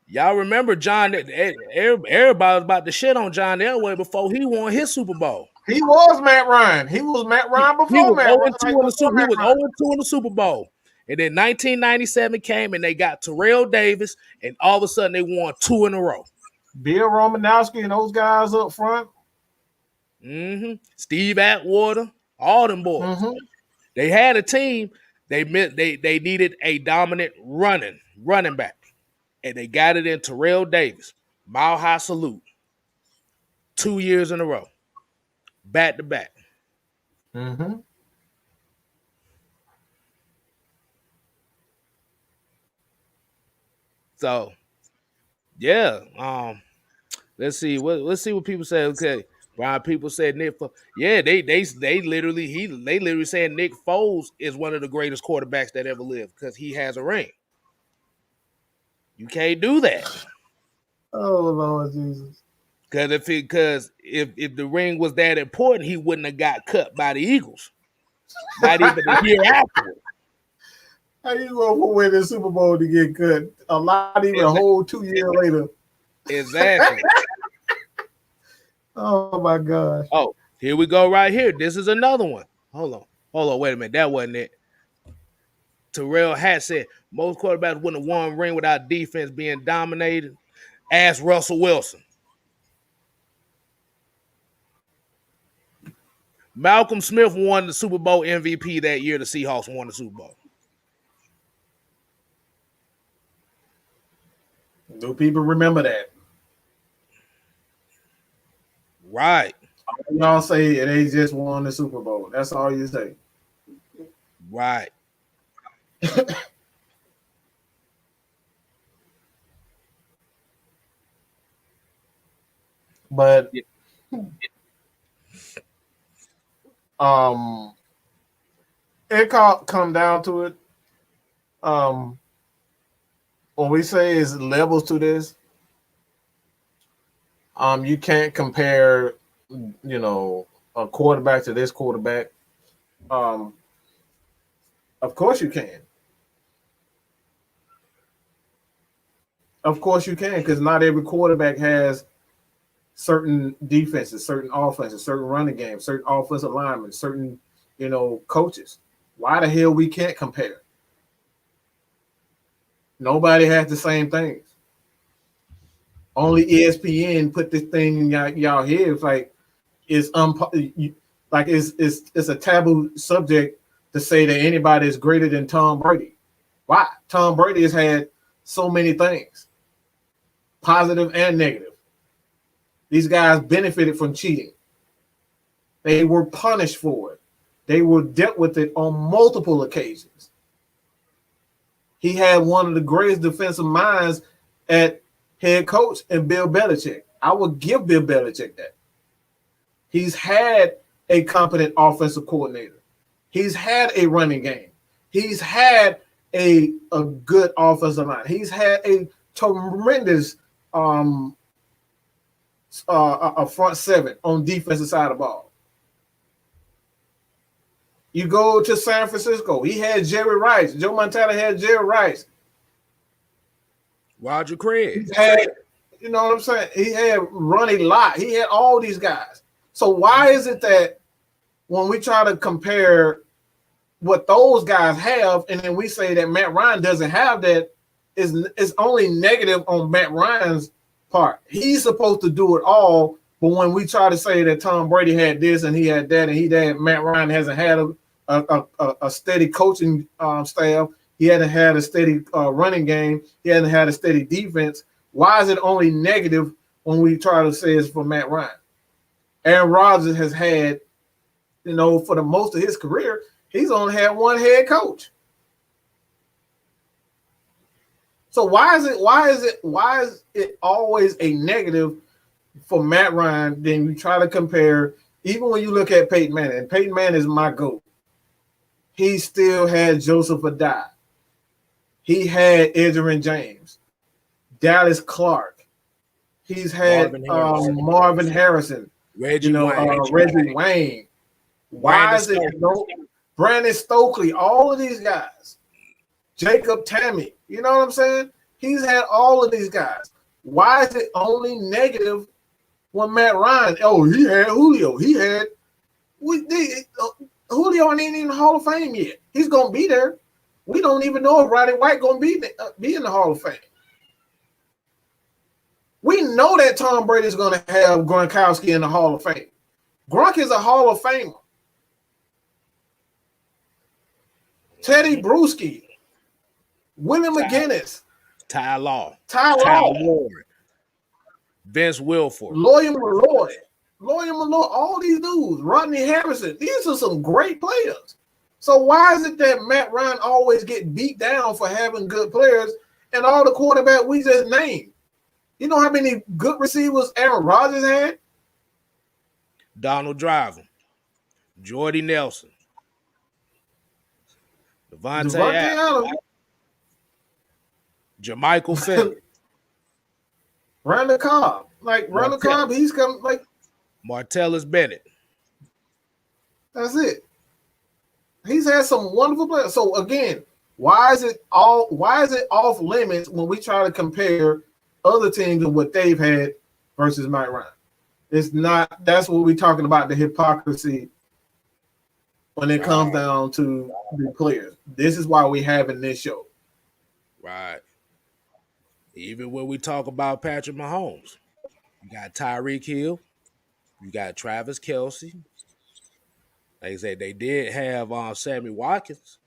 Y'all remember John? Everybody was about to shit on John Elway before he won his Super Bowl. He was Matt Ryan. He was Matt Ryan before he was Matt Ryan. He was 0-2 in the Super Bowl. And then 1997 came and they got Terrell Davis, and all of a sudden they won 2 in a row. Bill Romanowski and those guys up front. Steve Atwater, all them boys. They had a team. They needed a dominant running back. And they got it in Terrell Davis. Mile high salute. 2 years in a row. Back to back. So, yeah. Let's see what people say. Okay, Brian, people said Nick. Yeah, they literally said Nick Foles is one of the greatest quarterbacks that ever lived because he has a ring. You can't do that. Oh Lord Jesus! Because if the ring was that important, he wouldn't have got cut by the Eagles. Not even a year afterward. How you going to win the Super Bowl to get cut? Not even a whole 2 years later. Exactly. Oh my gosh. Oh, here we go right here. This is another one. Hold on. Wait a minute. That wasn't it. Terrell Hatt said most quarterbacks wouldn't have won a ring without defense being dominated. Ask Russell Wilson. Malcolm Smith won the Super Bowl MVP that year. The Seahawks won the Super Bowl. Do people remember that? Right. Y'all say they just won the Super Bowl. That's all you say. Right. But Um, it come down to it. Um, when we say is levels to this, you can't compare, a quarterback to this quarterback. Um, of course you can. Of course you can, because not every quarterback has certain defenses, certain offenses, certain running games, certain offensive linemen, certain, coaches. Why the hell we can't compare? Nobody has the same things. Only ESPN put this thing in y'all head. It's like it's it's a taboo subject to say that anybody is greater than Tom Brady. Why? Tom Brady has had so many things, positive and negative. These guys benefited from cheating. They were punished for it. They were dealt with it on multiple occasions. He had one of the greatest defensive minds at head coach in Bill Belichick. I would give Bill Belichick that. He's had a competent offensive coordinator. He's had a running game. He's had a good offensive line. He's had a tremendous a front seven on defensive side of the ball. You go to San Francisco. He had Jerry Rice. Joe Montana had Jerry Rice. Roger Craig. He had, you know what I'm saying? He had Ronnie Lott. He had all these guys. So why is it that when we try to compare what those guys have, and then we say that Matt Ryan doesn't have that, is only negative on Matt Ryan's part? He's supposed to do it all, but when we try to say that Tom Brady had this and he had that, and Matt Ryan hasn't had a steady coaching staff, he hasn't had a steady running game, he hasn't had a steady defense. Why is it only negative when we try to say it's for Matt Ryan? Aaron Rodgers has had, for the most of his career, he's only had one head coach. So why is it always a negative for Matt Ryan? Then you try to compare, even when you look at Peyton Manning, and Peyton Manning is my GOAT. He still had Joseph Adai. He had Edgerrin James, Dallas Clark. He's had Marvin Harrison, Reggie Wayne. Why is it Brandon Stokely? All of these guys, Jacob Tammy. You know what I'm saying? He's had all of these guys. Why is it only negative when Matt Ryan? Oh, he had Julio. Julio ain't in the Hall of Fame yet. He's gonna be there. We don't even know if Roddy White gonna be in the Hall of Fame. We know that Tom Brady is gonna have Gronkowski in the Hall of Fame. Gronk is a Hall of Famer. Teddy Bruschi, William McGinnis, Ty Law, Ward, Vince Wilfork, Lloyd Malloy, all these dudes, Rodney Harrison. These are some great players. So why is it that Matt Ryan always get beat down for having good players and all the quarterback we just named? You know how many good receivers Aaron Rodgers had? Donald Driver, Jordy Nelson, Devontae Adams, Jermichael Phillips, Randall Cobb. Randall Cobb, he's come Martellus Bennett. That's it. He's had some wonderful players. So again, why is it off limits when we try to compare other teams and what they've had versus Matt Ryan? It's not. That's what we're talking about, the hypocrisy when it comes down to the players. This is why we having this show. Right. Even when we talk about Patrick Mahomes, you got Tyreek Hill, you got Travis Kelce. Like I said, they did have Sammy Watkins.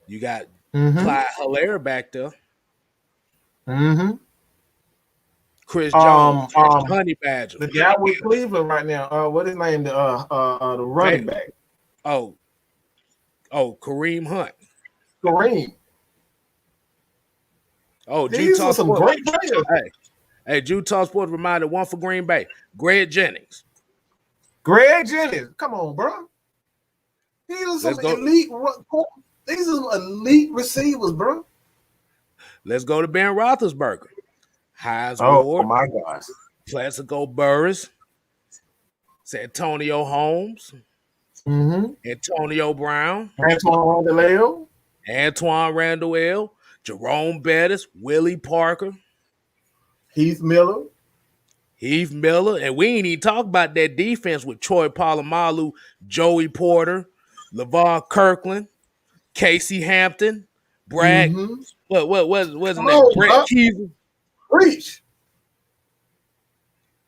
You got Clyde Hilaire back there. Mm-hmm. Chris Jones, Honey Badger. The guy with Cleveland right now. What is his name? The running back. Oh, Kareem Hunt. Kareem. Oh, these are some great players. Hey, Utah Sports reminded one for Green Bay. Greg Jennings. Greg Jennings, come on, bro. These are some elite. These are some elite receivers, bro. Let's go to Ben Roethlisberger. Hines Oh Ward. my gosh. Plaxico Burress. Santonio Holmes. Antonio Brown. Antoine Randall. Jerome Bettis. Willie Parker. Heath Miller. And we ain't even talk about that defense with Troy Polamalu, Joey Porter, LeVar Kirkland, Casey Hampton, Brad. What wasn't that? Brett Keevan. Preach.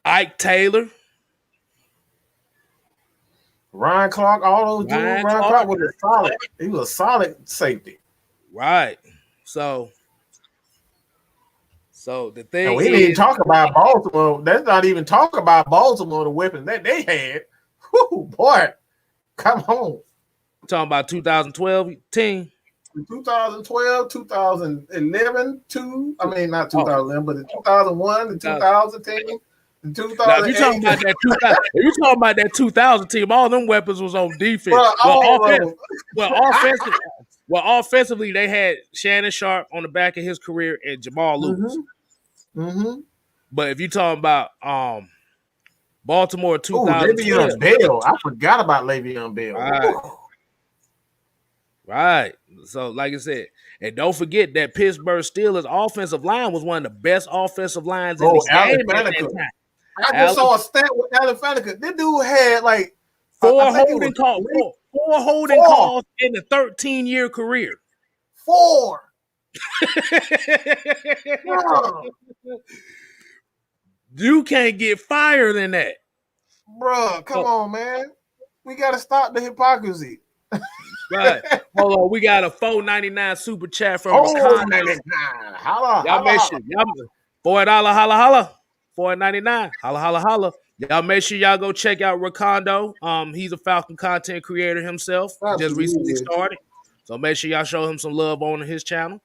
Ike Taylor. Ryan Clark, all those dudes. Ryan Clark was solid. He was a solid safety. Right. So the thing and we didn't even talk about Baltimore. Let's not even talk about Baltimore, the weapons that they had. Whoo, boy, come on. Talking about 2012 team. 2012, 2011, not 2011, but the 2001, the 2000 team. Now, if you're talking about that 2000 team, all them weapons was on defense. Offensively, they had Shannon Sharp on the back of his career and Jamal Lewis. But if you're talking about Baltimore 2012, Le'Veon Bell, I forgot about Le'Veon Bell. Right. So, like I said, and don't forget that Pittsburgh Steelers offensive line was one of the best offensive lines in the game at that time. I just saw a stat with Alan Faneca. This dude had like four holding calls in a 13-year career. 4. You can't get fired in that. Bro, come on, man. We got to stop the hypocrisy. Right. Hold on. We got a $4.99 super chat from $4.99. Y'all make sure. $4 holla. $4.99. Holla. Y'all make sure y'all go check out Ricondo. He's a Falcon content creator himself. Just recently started. So make sure y'all show him some love on his channel.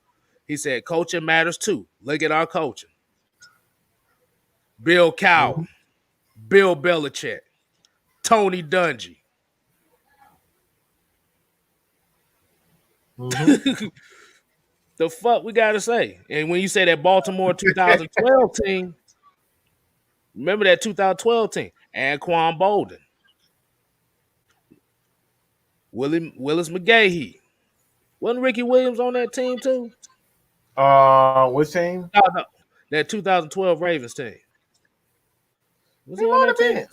He said, coaching matters too. Look at our coaching. Bill Cowher, Bill Belichick, Tony Dungy. The fuck we gotta say? And when you say that Baltimore 2012 team, remember that 2012 team? Anquan Bolden, Willis McGahee. Wasn't Ricky Williams on that team too? Which team? No. That 2012 Ravens team. Was he on that team?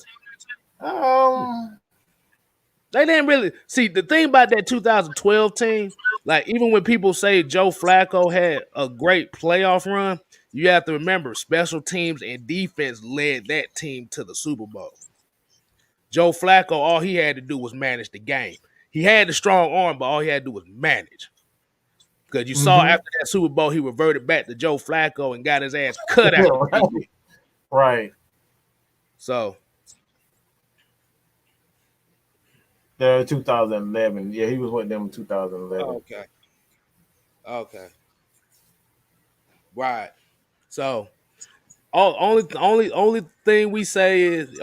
They didn't really see the thing about that 2012 team. Like, even when people say Joe Flacco had a great playoff run, you have to remember special teams and defense led that team to the Super Bowl. Joe Flacco, all he had to do was manage the game. He had the strong arm, but all he had to do was manage. Because you saw after that Super Bowl, he reverted back to Joe Flacco and got his ass cut out. Right. So. 2011. Yeah, he was with them in 2011. Okay. Right. So, only thing we say is,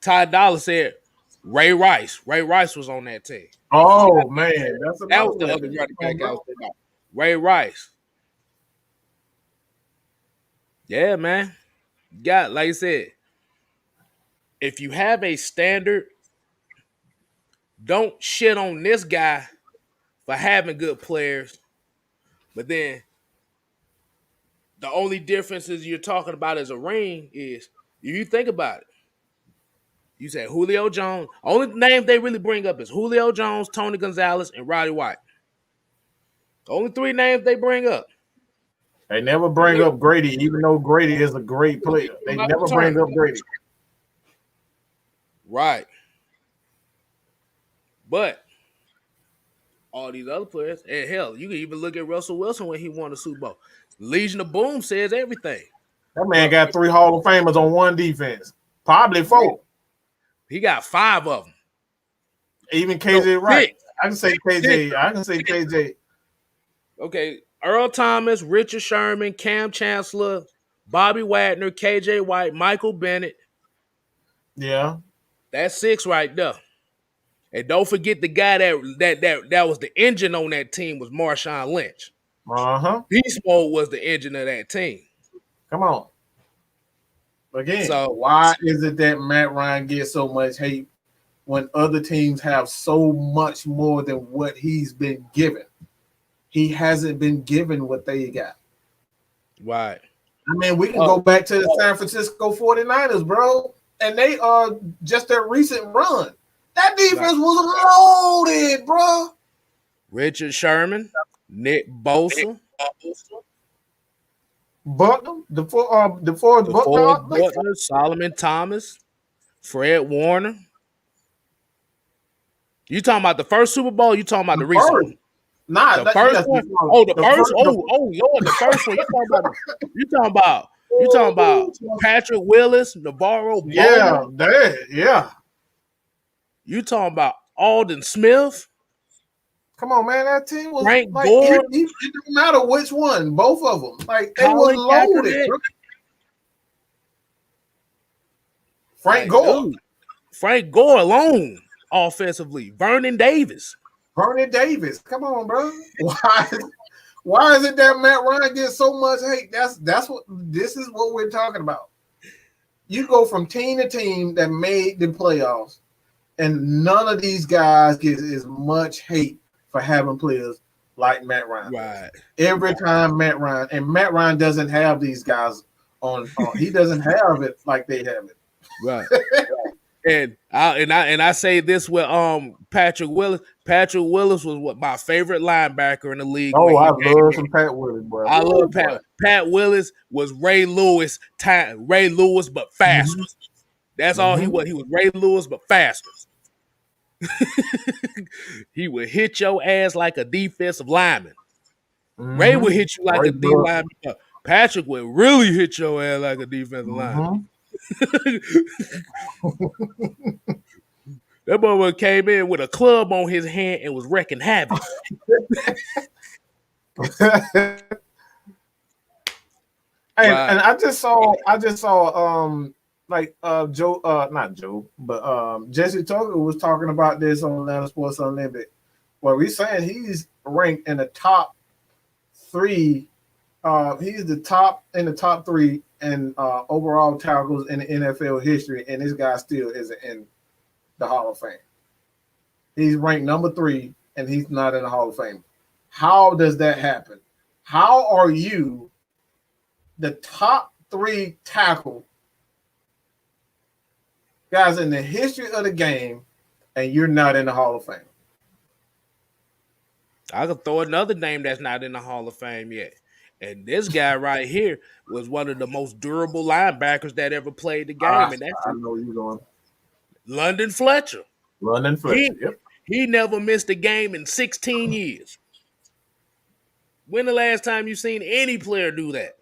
Ty Dollar said Ray Rice. Ray Rice was on that team. Oh man, that was the other running back I was thinking about. Ray Rice. Yeah, man. Got, like I said, if you have a standard, don't shit on this guy for having good players, but then the only differences you're talking about as a ring is, if you think about it, you say Julio Jones. Only names they really bring up is Julio Jones, Tony Gonzalez, and Roddy White. The only 3 names they bring up. They never bring up Grady, even though Grady is a great player. They never bring up Grady. Right. But all these other players, and hell, you can even look at Russell Wilson when he won the Super Bowl. Legion of Boom says everything. That man got 3 Hall of Famers on one defense. Probably 4. He got 5 of them. Even KJ Wright. I can say KJ. Okay. Earl Thomas, Richard Sherman, Cam Chancellor, Bobby Wagner, KJ White, Michael Bennett. Yeah. That's 6 right there. And don't forget the guy that was the engine on that team was Marshawn Lynch. Beast Mode was the engine of that team. Come on. Again, So why is it that Matt Ryan gets so much hate when other teams have so much more than what he's been given? He hasn't been given what they got. Right. I mean, we can go back to the San Francisco 49ers, bro, and they are just their recent run. That defense was loaded, bro. Richard Sherman, Nick Bosa, Buckner, DeForest Buckner, Solomon Thomas, Fred Warner. You talking about the first Super Bowl? You talking about the recent one? Nah, the first one. Lord, the first one. You talking about Patrick Willis, Navarro Bowman. Yeah. You talking about Alden Smith? Come on, man. That team was Frank like, Gore. it didn't matter which one, both of them. Like, they Colin were loaded. Frank Gore. Dude, Frank Gore alone offensively. Vernon Davis. Come on, bro. Why is it that Matt Ryan gets so much hate? This is what we're talking about. You go from team to team that made the playoffs, and none of these guys get as much hate for having players like Matt Ryan. Right. Every time Matt Ryan doesn't have these guys on he doesn't have it like they have it. Right. And I say this with Patrick Willis. Patrick Willis was my favorite linebacker in the league. Oh, I love some Pat Willis, bro. I love Pat. Pat Willis was Ray Lewis, but faster. That's all he was. He was Ray Lewis, but faster. He would hit your ass like a defensive lineman. Ray would hit you like a D lineman. Patrick would really hit your ass like a defensive lineman. That boy came in with a club on his hand and was wrecking havoc. And I just saw not Joe, but Jesse Tucker was talking about this on Atlanta Sports Unlimited, where we're saying he's ranked in the top 3. He's the top in the top 3 in overall tackles in the NFL history, and this guy still isn't in the Hall of Fame. He's ranked number 3, and he's not in the Hall of Fame. How does that happen? How are you the top 3 tackle guys in the history of the game, and you're not in the Hall of Fame? I could throw another name that's not in the Hall of Fame yet. And this guy right here was one of the most durable linebackers that ever played the game. And that's I know you're going. London Fletcher. Yep. He never missed a game in 16 years. When the last time you seen any player do that?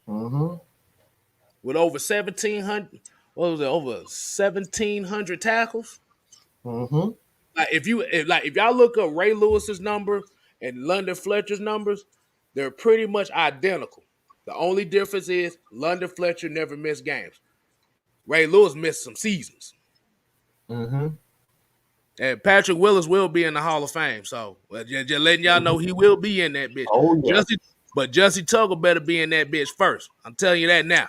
With over 1,700, over 1,700 tackles? Like if y'all look up Ray Lewis's number and London Fletcher's numbers, they're pretty much identical. The only difference is London Fletcher never missed games. Ray Lewis missed some seasons. And Patrick Willis will be in the Hall of Fame. So just letting y'all know he will be in that bitch. Oh, yeah. But Jussie Tucker better be in that bitch first. I'm telling you that now.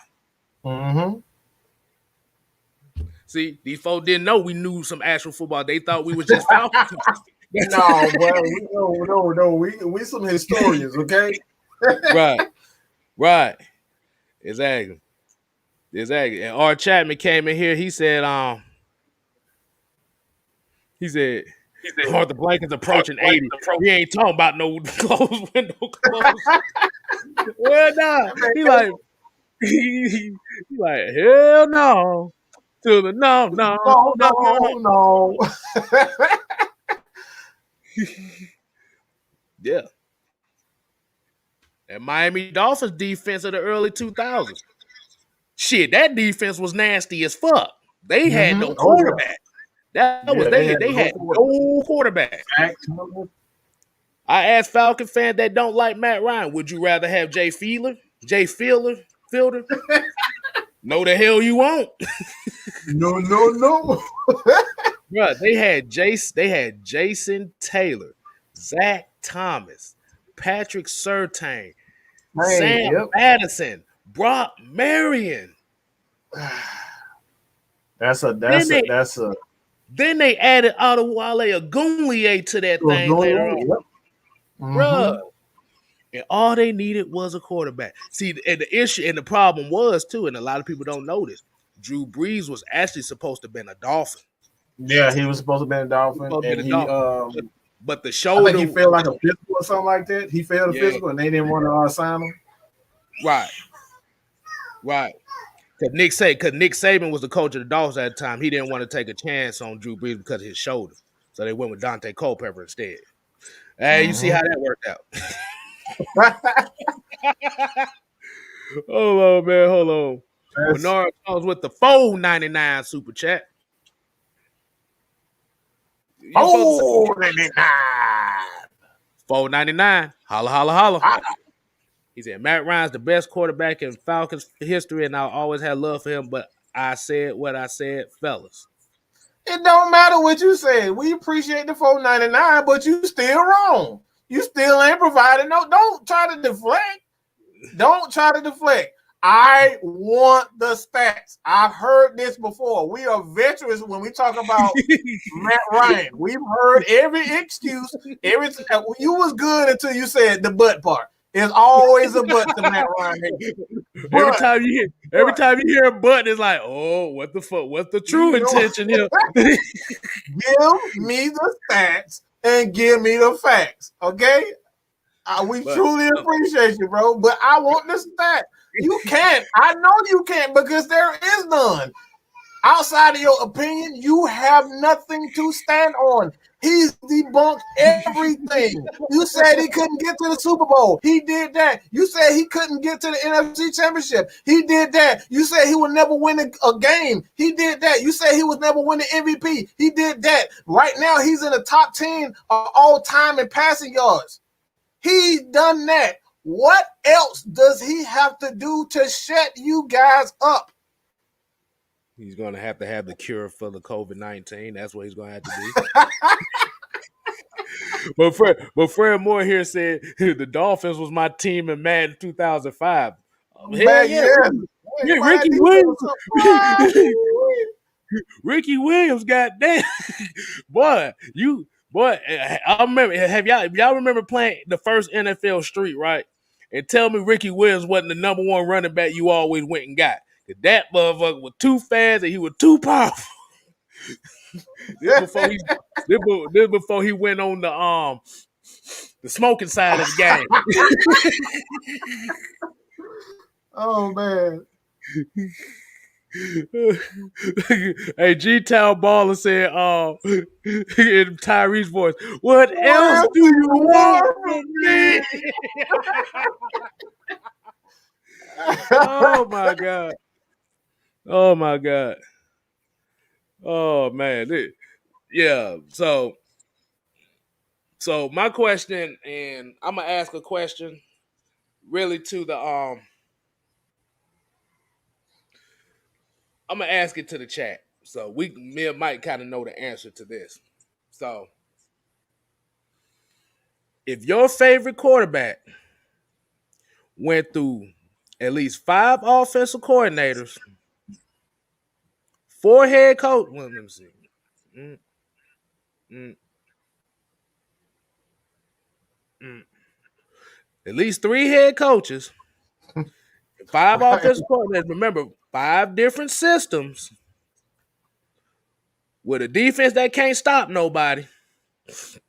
See, these folks didn't know we knew some actual football. They thought we was just Falcons. No, bro. We some historians, okay? Right. Exactly. And R. Chapman came in here. He said, Arthur Blank is approaching 80. He ain't talking about no closed window close. Well, nah. He like, hell no. To the no. Yeah. And Miami Dolphins defense of the early 2000s. Shit, that defense was nasty as fuck. They had no quarterback. They had no quarterback. I asked Falcon fans that don't like Matt Ryan, would you rather have Jay Fielder? No, the hell you won't. No. Bro, they had Jason Taylor, Zach Thomas, Patrick Surtain, Hey, Sam yep. Madison, Brock Marion. That's a Then that's a they that's a then they added Adewale Ogunleye to that thing later on. yep. Bruh. Mm-hmm. And all they needed was a quarterback. See, and the issue and the problem was too, and a lot of people don't know this. Drew Brees was actually supposed to have been a Dolphin. Yeah, he was supposed to be a Dolphin, Supposed to and be a he Dolphin. But the I think shoulder, he failed like a physical or something like that. He failed a yeah, physical, and they didn't want to sign him. right, right. Because Nick Saban was the coach of the Dolphins at the time. He didn't want to take a chance on Drew Brees because of his shoulder, so they went with Dante Culpepper instead. Hey, you see how that worked out? Hold on, man. Hold on. Bernard comes with the $4.99 super chat. Oh, they did not. $4.99. Holla, holla, holla. He said, Matt Ryan's the best quarterback in Falcons history, and I'll always have love for him, but I said what I said, fellas. It don't matter what you said. We appreciate the $4.99, but you still wrong. You still ain't providing. No, don't try to deflect. Don't try to deflect. I want the stats. I've heard this before. We are veterans when we talk about Matt Ryan. We've heard every excuse. You was good until you said the butt part. There's always a butt to Matt Ryan. Every time you hear a butt, it's like, oh, what the fuck? What's the true intention here? Give me the stats and give me the facts. Okay? We truly appreciate you, bro. But I want the stat. You can't. I know you can't because there is none. Outside of your opinion, you have nothing to stand on. He's debunked everything. You said he couldn't get to the Super Bowl. He did that. You said he couldn't get to the NFC Championship. He did that. You said he would never win a game. He did that. You said he would never win the MVP. He did that. Right now, he's in the top 10 of all time in passing yards. He's done that. What else does he have to do to shut you guys up? He's going to have the cure for the COVID-19. That's what he's going to have to do. But Fred Moore here said the Dolphins was my team in Madden 2005. Hell yeah. Ricky Williams. Ricky Williams, goddamn. Boy, I remember. Y'all remember playing the first NFL Street, right? And tell me Ricky Williams wasn't the number one running back you always went and got. That motherfucker was too fast and he was too powerful. This before he went on the smoking side of the game. Oh man. Hey, G-Town Baller said in Tyree's voice, what else do you want from me? Oh my God. Oh my God. Oh man. Yeah. So my question, and I'm gonna ask a question really to the I'm gonna ask it to the chat. So me and Mike kind of know the answer to this. So if your favorite quarterback went through at least 5 offensive coordinators, 4 head coach. Well, let me see. At least 3 head coaches, 5 offensive coordinators. Remember, 5 different systems with a defense that can't stop nobody. Because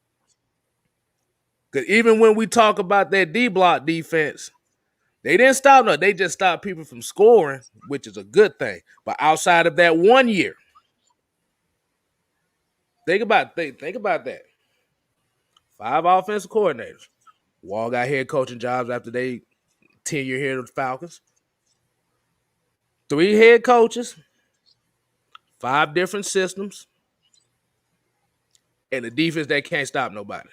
even when we talk about that D-block defense, they didn't stop no. They just stopped people from scoring, which is a good thing. But outside of that 1 year, think about that. 5 offensive coordinators. Wall got head coaching jobs after they tenure here at the Falcons. 3 head coaches, 5 different systems, and a defense that can't stop nobody.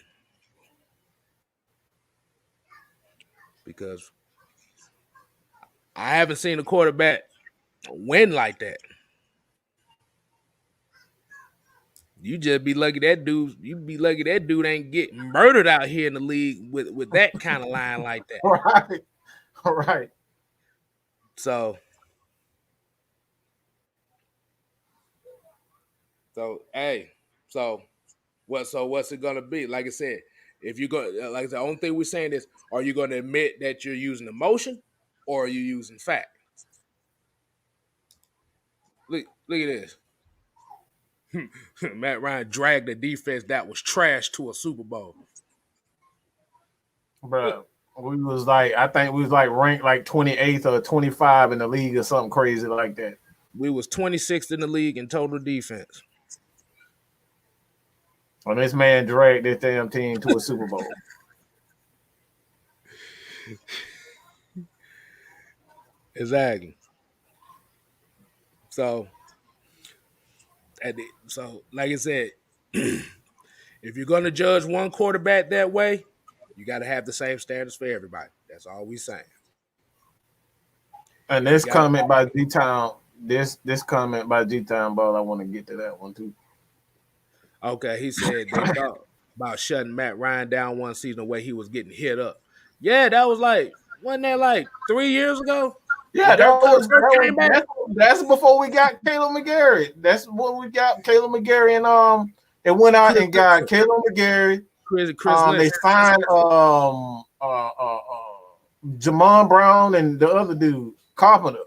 Because I haven't seen a quarterback win like that. You just be lucky that dude. You be lucky that dude ain't get murdered out here in the league with that kind of line like that. Right. Right. So hey, so what's it gonna be? Like I said, if you go, like the only thing we're saying is, are you going to admit that you're using emotion, or are you using fact? Look at this. Matt Ryan dragged the defense that was trash to a Super Bowl. Bro, we was like, I think we was like ranked like 28th or 25 in the league or something crazy like that. We was 26th in the league in total defense. And this man dragged this damn team to a Super Bowl. Exactly. So like I said, if you're going to judge one quarterback that way, you got to have the same standards for everybody. That's all we saying. And this comment by G-Town, this comment by G-Town Ball, I want to get to that one too. Okay, he said they thought about shutting Matt Ryan down one season the way he was getting hit up. Yeah, that was wasn't that like 3 years ago? Yeah, that's before we got Caleb McGarry. That's when we got Caleb McGarry, and it went out and got Caleb McGarry. Chris they signed Jamon Brown and the other dude, Carpenter.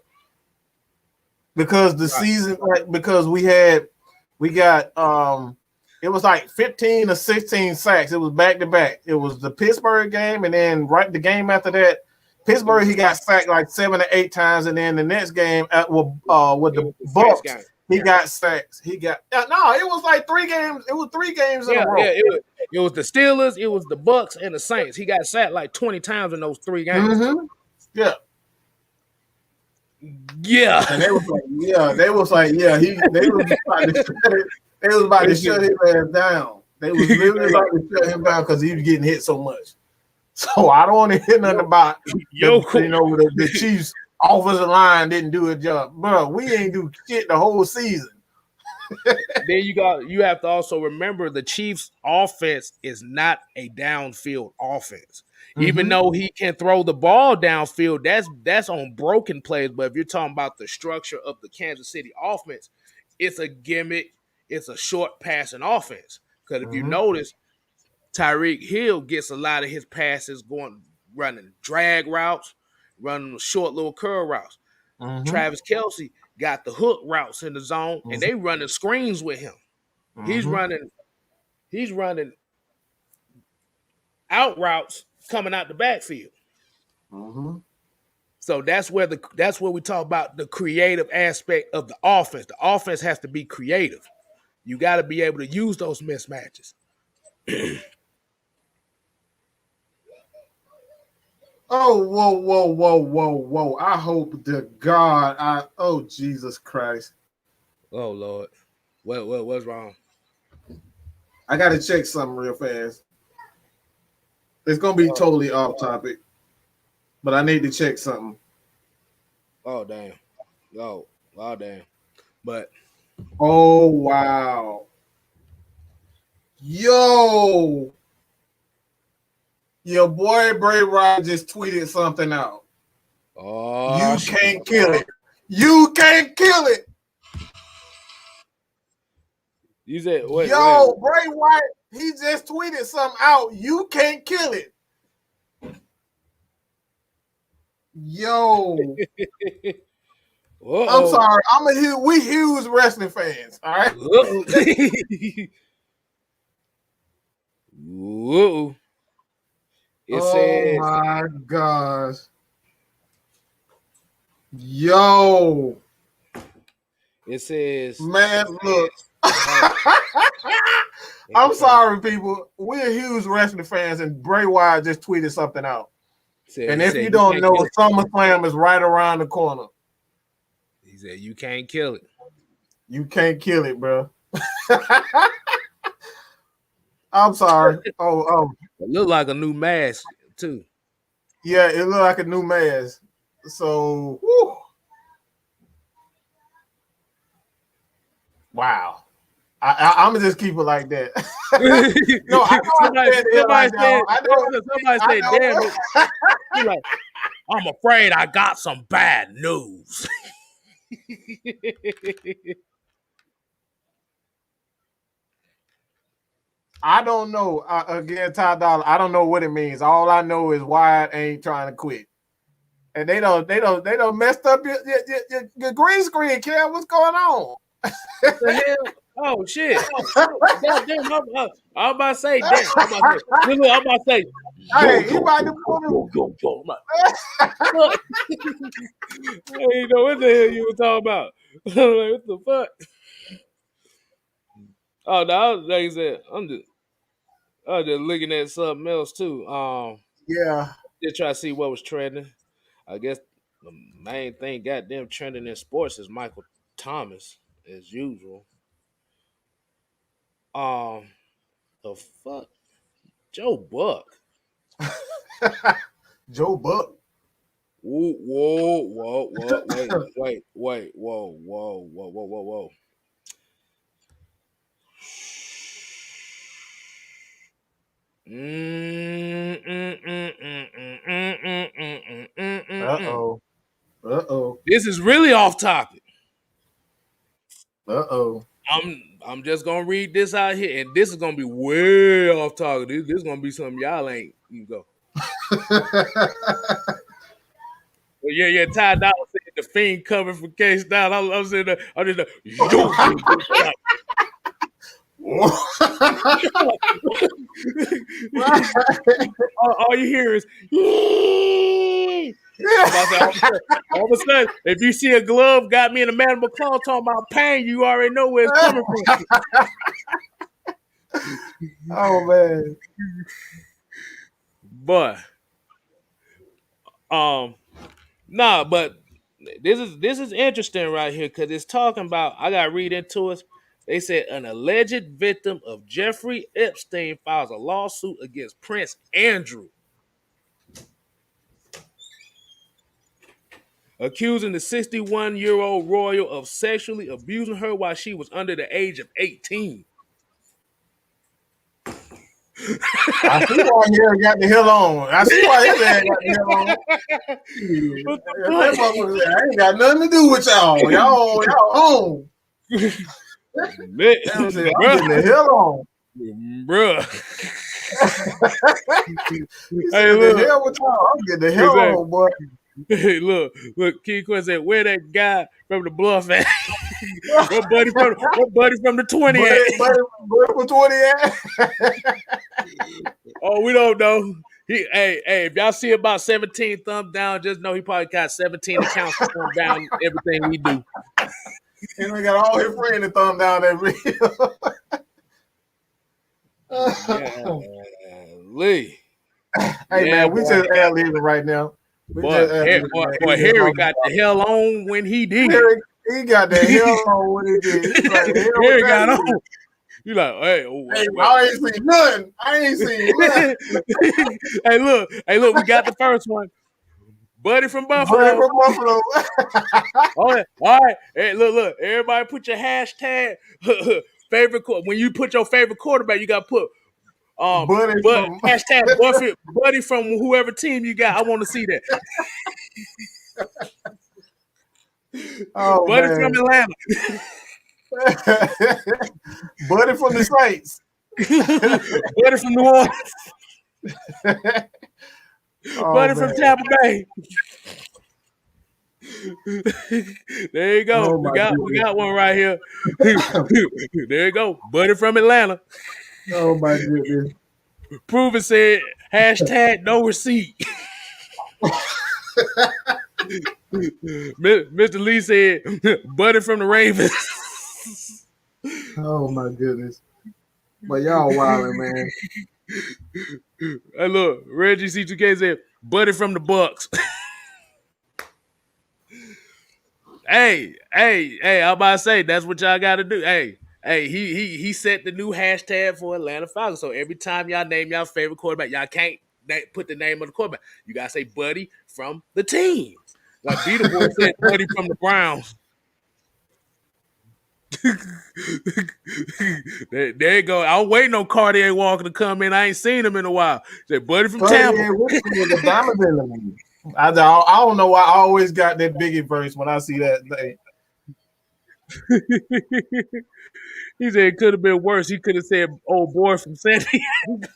Because the season, because we got it was like 15 or 16 sacks. It was back to back. It was the Pittsburgh game, and then the game after that, Pittsburgh, he got sacked like 7 or 8 times, and then the next game with the Bucks, he got sacked. It was like 3 games. It was 3 games in a row. Yeah, it was the Steelers, it was the Bucks, and the Saints. He got sacked like 20 times in those 3 games. Mm-hmm. Yeah. Yeah. And they was about to shut his ass down. They was literally about to shut him down because he was getting hit so much. So I don't want to hear nothing about the Chiefs offensive line didn't do a job. Bro, we ain't do shit the whole season. Then you have to also remember the Chiefs offense is not a downfield offense. Mm-hmm. Even though he can throw the ball downfield, that's on broken plays. But if you're talking about the structure of the Kansas City offense, it's a gimmick, it's a short passing offense. Because if you notice, Tyreek Hill gets a lot of his passes running drag routes, running short little curl routes. Mm-hmm. Travis Kelce got the hook routes in the zone, and they running screens with him. Mm-hmm. He's running out routes coming out the backfield. Mm-hmm. So that's where we talk about the creative aspect of the offense. The offense has to be creative. You got to be able to use those mismatches. Oh, whoa. I hope to God. Jesus Christ. Oh, Lord. What's wrong? I got to check something real fast. It's going to be totally off topic, but I need to check something. Oh, damn. Oh, damn. But. Oh, wow. Yo. Your boy Bray Wyatt just tweeted something out. Oh, you can't kill it. You can't kill it. You said, Bray Wyatt, he just tweeted something out. You can't kill it. Yo. I'm sorry. We huge wrestling fans. All right. Whoa. It says, my gosh. Yo. It says, man, look. I'm sorry, people. We're huge wrestling fans, and Bray Wyatt just tweeted something out. And if you don't know, SummerSlam is right around the corner. He said, you can't kill it. You can't kill it, bro. I'm sorry. It looked like a new mask, too. Yeah, it looked like a new mask. So, whew. Wow. I'm gonna just keep it like that. No, I know somebody, I said it somebody like said, that. I know. somebody I said, know. damn it. He like, I'm afraid I got some bad news. I don't know. Again, Ty Dollar. I don't know what it means. All I know is Wyatt ain't trying to quit, and they don't messed up your green screen. Kel, what's going on? What the hell? Oh shit! God damn, I'm about to say, damn. I'm about to say, look, I'm about to say, Hey, he about to pull yo. Look. I ain't know what the hell you were talking about. I'm like, what the fuck? Oh, no, like I said, I was just looking at something else too. Yeah. Just try to see what was trending. I guess the main thing goddamn trending in sports is Michael Thomas, as usual. Um, the fuck? Joe Buck. Joe Buck. Whoa, wait, whoa. Uh-oh. Uh-oh. This is really off topic. Uh-oh. I'm just gonna read this out here, and this is gonna be way off topic. This is gonna be something y'all ain't you go. Yeah. Ty Dolla said the Fiend cover for Kstylz. I'm saying I'm just all you hear is all of a sudden, if you see a glove got me in a Madam McCall talking about pain, you already know where it's coming from. Oh man. But but this is interesting right here because it's talking about. I gotta read into it. They said an alleged victim of Jeffrey Epstein files a lawsuit against Prince Andrew, accusing the 61-year-old royal of sexually abusing her while she was under the age of 18. I see why Harry got the hell on. I see why his ass got the hell on. That motherfucker said, I ain't got nothing to do with y'all. Y'all home. I'm getting the hell on. Bruh. Hey, look. The hell with y'all. I'm getting the hell on, boy. Hey, look, King Quinn said, where that guy from the bluff at? What buddy from the 20 buddy from 20 at? Oh, we don't know. Hey, if y'all see about 17 thumbs down, just know he probably got 17 accounts to thumb down everything we do. And we got all his friends to thumb down that video. Lee. Hey, man, we just ad-libbing right now. Harry got the hell on when he did. He got the hell on when he did. Harry got on. You like, hey, I ain't seen nothing. Hey, look, we got the first one. Buddy from Buffalo. All right. Hey, look. Everybody put your hashtag favorite when you put your favorite quarterback, you gotta put hashtag Buddy from whoever team you got. I want to see that. Buddy from Atlanta. Buddy from the Saints. Buddy from New Orleans. Buddy from Tampa Bay. There you go. We got one right here. There you go. Buddy from Atlanta. Oh my goodness. Prove it said hashtag no receipt. Mr. Lee said Buddy from the Ravens. Oh my goodness. But y'all wildin', man. Hey, look, Reggie C2K said Buddy from the Bucks. Hey, I'm about to say that's what y'all gotta do. Hey, he set the new hashtag for Atlanta Falcons. So every time y'all name y'all favorite quarterback, y'all can't put the name of the quarterback. You gotta say Buddy from the team. Like Beetleborg said Buddy from the Browns. There you go. I'm waiting on Cartier Walker to come in. I ain't seen him in a while. Said, buddy from Cartier Tampa. with the diamonds in them. I don't know why I always got that Biggie verse when I see that thing. He said it could have been worse. He could have said, "Old boy from San Diego."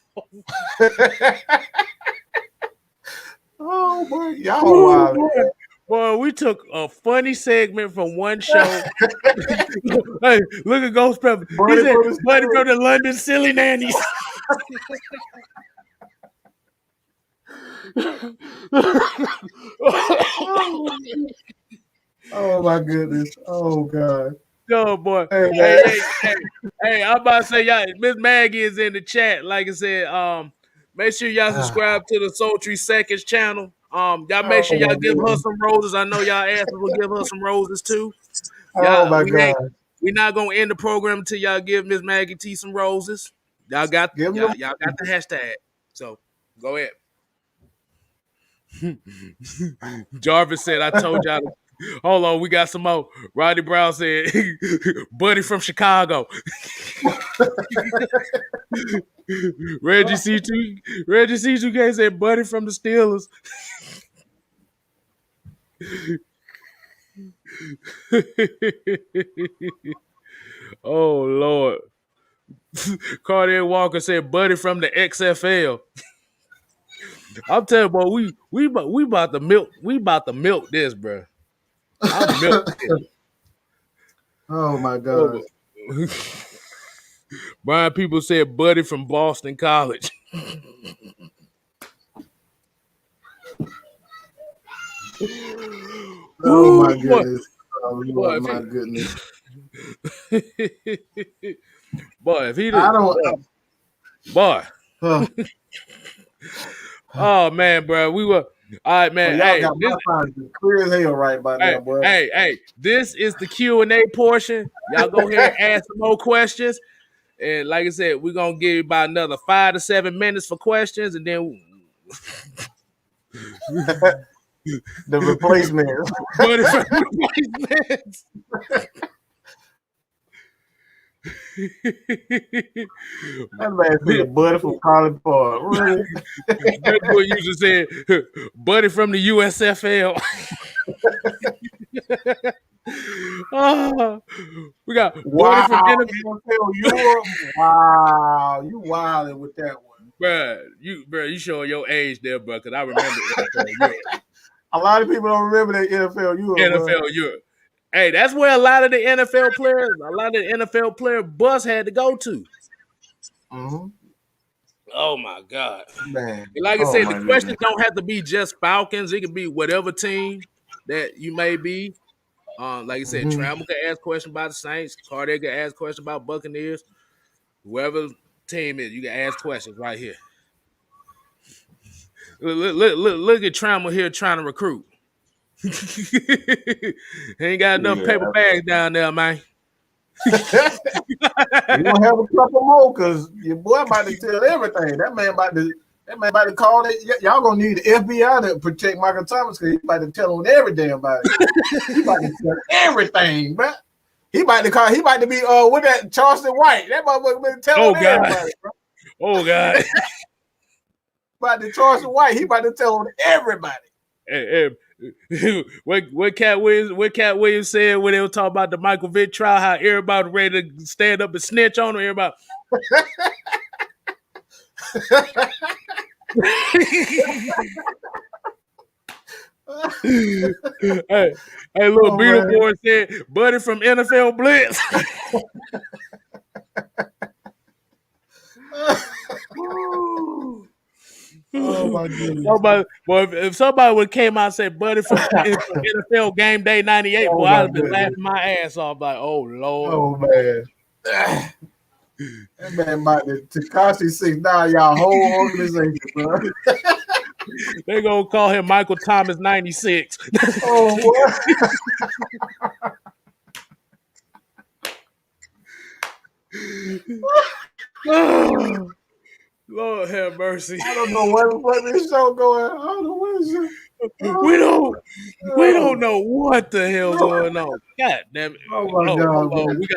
Oh boy, y'all wild. Boy, we took a funny segment from one show. Hey, look at Ghost Pepper. He said, "Buddy from the London Silly Nannies." Oh my goodness. Oh God. Oh boy. Hey, I'm about to say, y'all, Miss Maggie is in the chat. Like I said, make sure y'all subscribe to the Sultry Seconds channel. Y'all make sure y'all give her some roses. I know y'all asses will give her some roses too. Oh my God. We're not gonna end the program until y'all give Miss Maggie T some roses. Y'all got the hashtag. So go ahead. Jarvis said, I told y'all to, hold on, we got some more. Rodney Brown said, buddy from Chicago. Reggie C2K said, buddy from the Steelers. Oh Lord. Cartier Walker said, buddy from the XFL. I'm telling you, boy, we about to milk this, bro. I'm milking. Oh my God. Brian People said, buddy from Boston College. Oh my goodness. Oh Lord, my goodness. Boy, if he I didn't, don't. boy. Oh man, bro, we were all right, man. Y'all got my signs clear as hell right by now, bro. Hey, this is the Q&A portion. Y'all go ahead and ask some more questions. And like I said, we're gonna give you about another 5 to 7 minutes for questions, and then the replacements. That man said buddy from College Park. Really? That boy used to say, buddy from the USFL. We got buddy from NFL Europe. Wow, you wilding with that one, bro. You showing your age there, bro? Because I remember NFL Europe. A lot of people don't remember that NFL Europe. NFL Europe. Hey, that's where a lot of the NFL player bus had to go to. Mm-hmm. Oh my God, man! And like I said, the questions don't have to be just Falcons. It can be whatever team that you may be. Like I said, Trammell can ask questions about the Saints. Carter can ask questions about Buccaneers. Whoever team is, you can ask questions right here. Look at Trammell here trying to recruit. Ain't got enough paper bags down there, man. You gonna have a couple more because your boy about to tell everything. That man about to call it. Y'all gonna need the FBI to protect Michael Thomas because he about to tell on every damn body. He about to tell everything, bro. He about to be with that Charleston White. That motherfucker been telling everybody, bro. Oh God. About the Charleston White, he about to tell on everybody. Hey, what Cat Williams said when they were talking about the Michael Vick trial, how everybody ready to stand up and snitch on him. Everybody. hey, little Beetleborn said, buddy from NFL Blitz. Oh my goodness! If somebody would have came out and said, "Buddy from NFL Game Day '98," boy, I'd have been laughing my ass off. Like, oh Lord, oh man, that man might be Tekashi 6ix9ine, y'all whole organization, bro. They gonna call him Michael Thomas 96. Oh what? Lord have mercy. I don't know what this show going. I don't know what is it. We don't know what the hell going on. God damn it. Oh my Oh, God, hold on. man.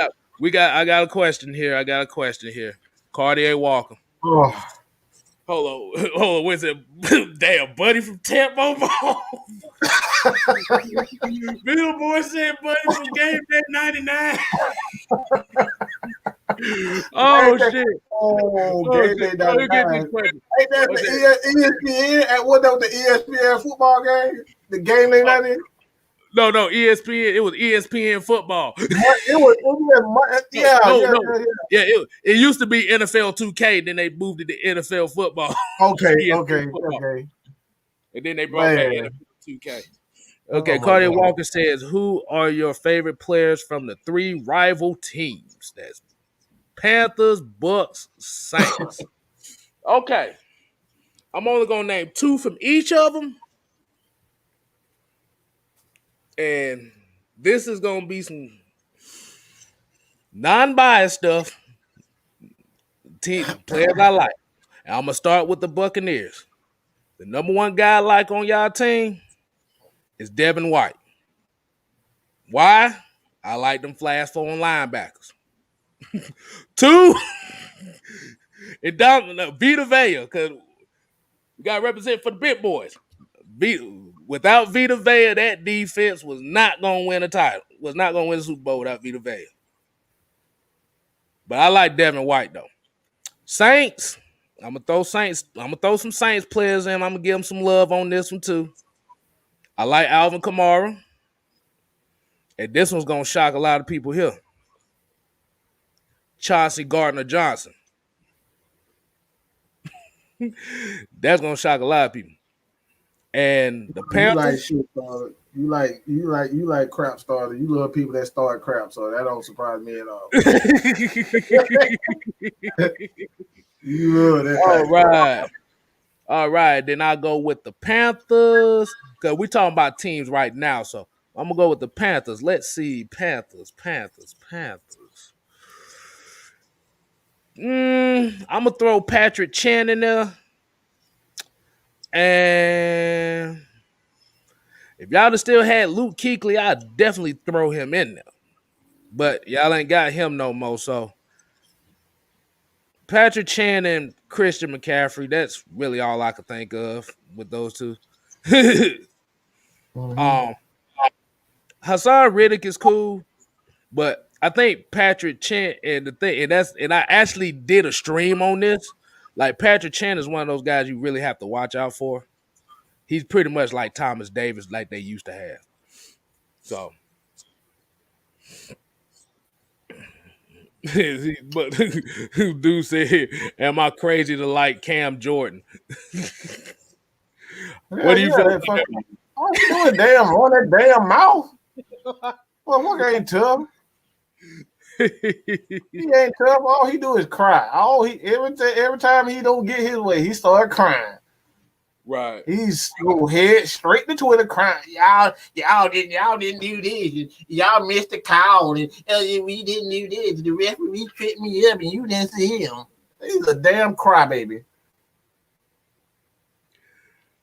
I got a question here. Cartier Walker. Oh, Hold on. Hold on. What's it? Damn, Buddy from Tampa. Billboard said Buddy from Game Day 99. Oh, shit. oh, Oh, game day shit. Oh, you get this 99. question. Ain't that Okay. the ESPN at what that was the ESPN football game? The game day 90? No, ESPN. It was ESPN football. It was yeah. It used to be NFL 2K. Then they moved it to NFL football. Okay, ESPN football. okay. And then they brought back Man. NFL 2K. Okay, Oh, Cartier Walker says, "Who are your favorite players from the 3 rival teams? That's Panthers, Bucks, Saints." Okay, I'm only gonna name 2 from each of them, and this is gonna be some non-biased stuff. Players I like. And I'm gonna start with the Buccaneers. The number 1 guy I like on y'all team is Devin White. Why? I like them flash phone linebackers. 2, and Vita Vea, because we got to represent for the big boys. Without Vita Vea, that defense was not going to win a title. Was not going to win a Super Bowl without Vita Vea. But I like Devin White, though. Saints, I'm going to throw some Saints players in. I'm going to give them some love on this one, too. I like Alvin Kamara. And this one's going to shock a lot of people here. Chauncey Gardner-Johnson. That's going to shock a lot of people. And the Panthers. You like crap starter. You love people that start crap, so that don't surprise me at all. You love that. All right. Then I'll go with the Panthers. Because we're talking about teams right now. So I'm gonna go with the Panthers. Let's see. Panthers. I'm gonna throw Patrick Chan in there. And if y'all still had Luke Kuechly, I'd definitely throw him in there. But y'all ain't got him no more. So Patrick Chan and Christian McCaffrey, that's really all I could think of with those 2. Mm-hmm. Hassan Riddick is cool, but I think Patrick Chan and I actually did a stream on this. Like Patrick Chan is one of those guys you really have to watch out for. He's pretty much like Thomas Davis, like they used to have. So, but dude said, "Am I crazy to like Cam Jordan?" What do you feel? Oh, you doing run that damn mouth. Well, look, ain't tough. He ain't tough. All he do is cry. Every time he don't get his way, he start crying. Right. He's go head straight to Twitter crying. Y'all didn't do this. Y'all missed the call, and we didn't do this. The referee tripped me up, and you didn't see him. He's a damn crybaby.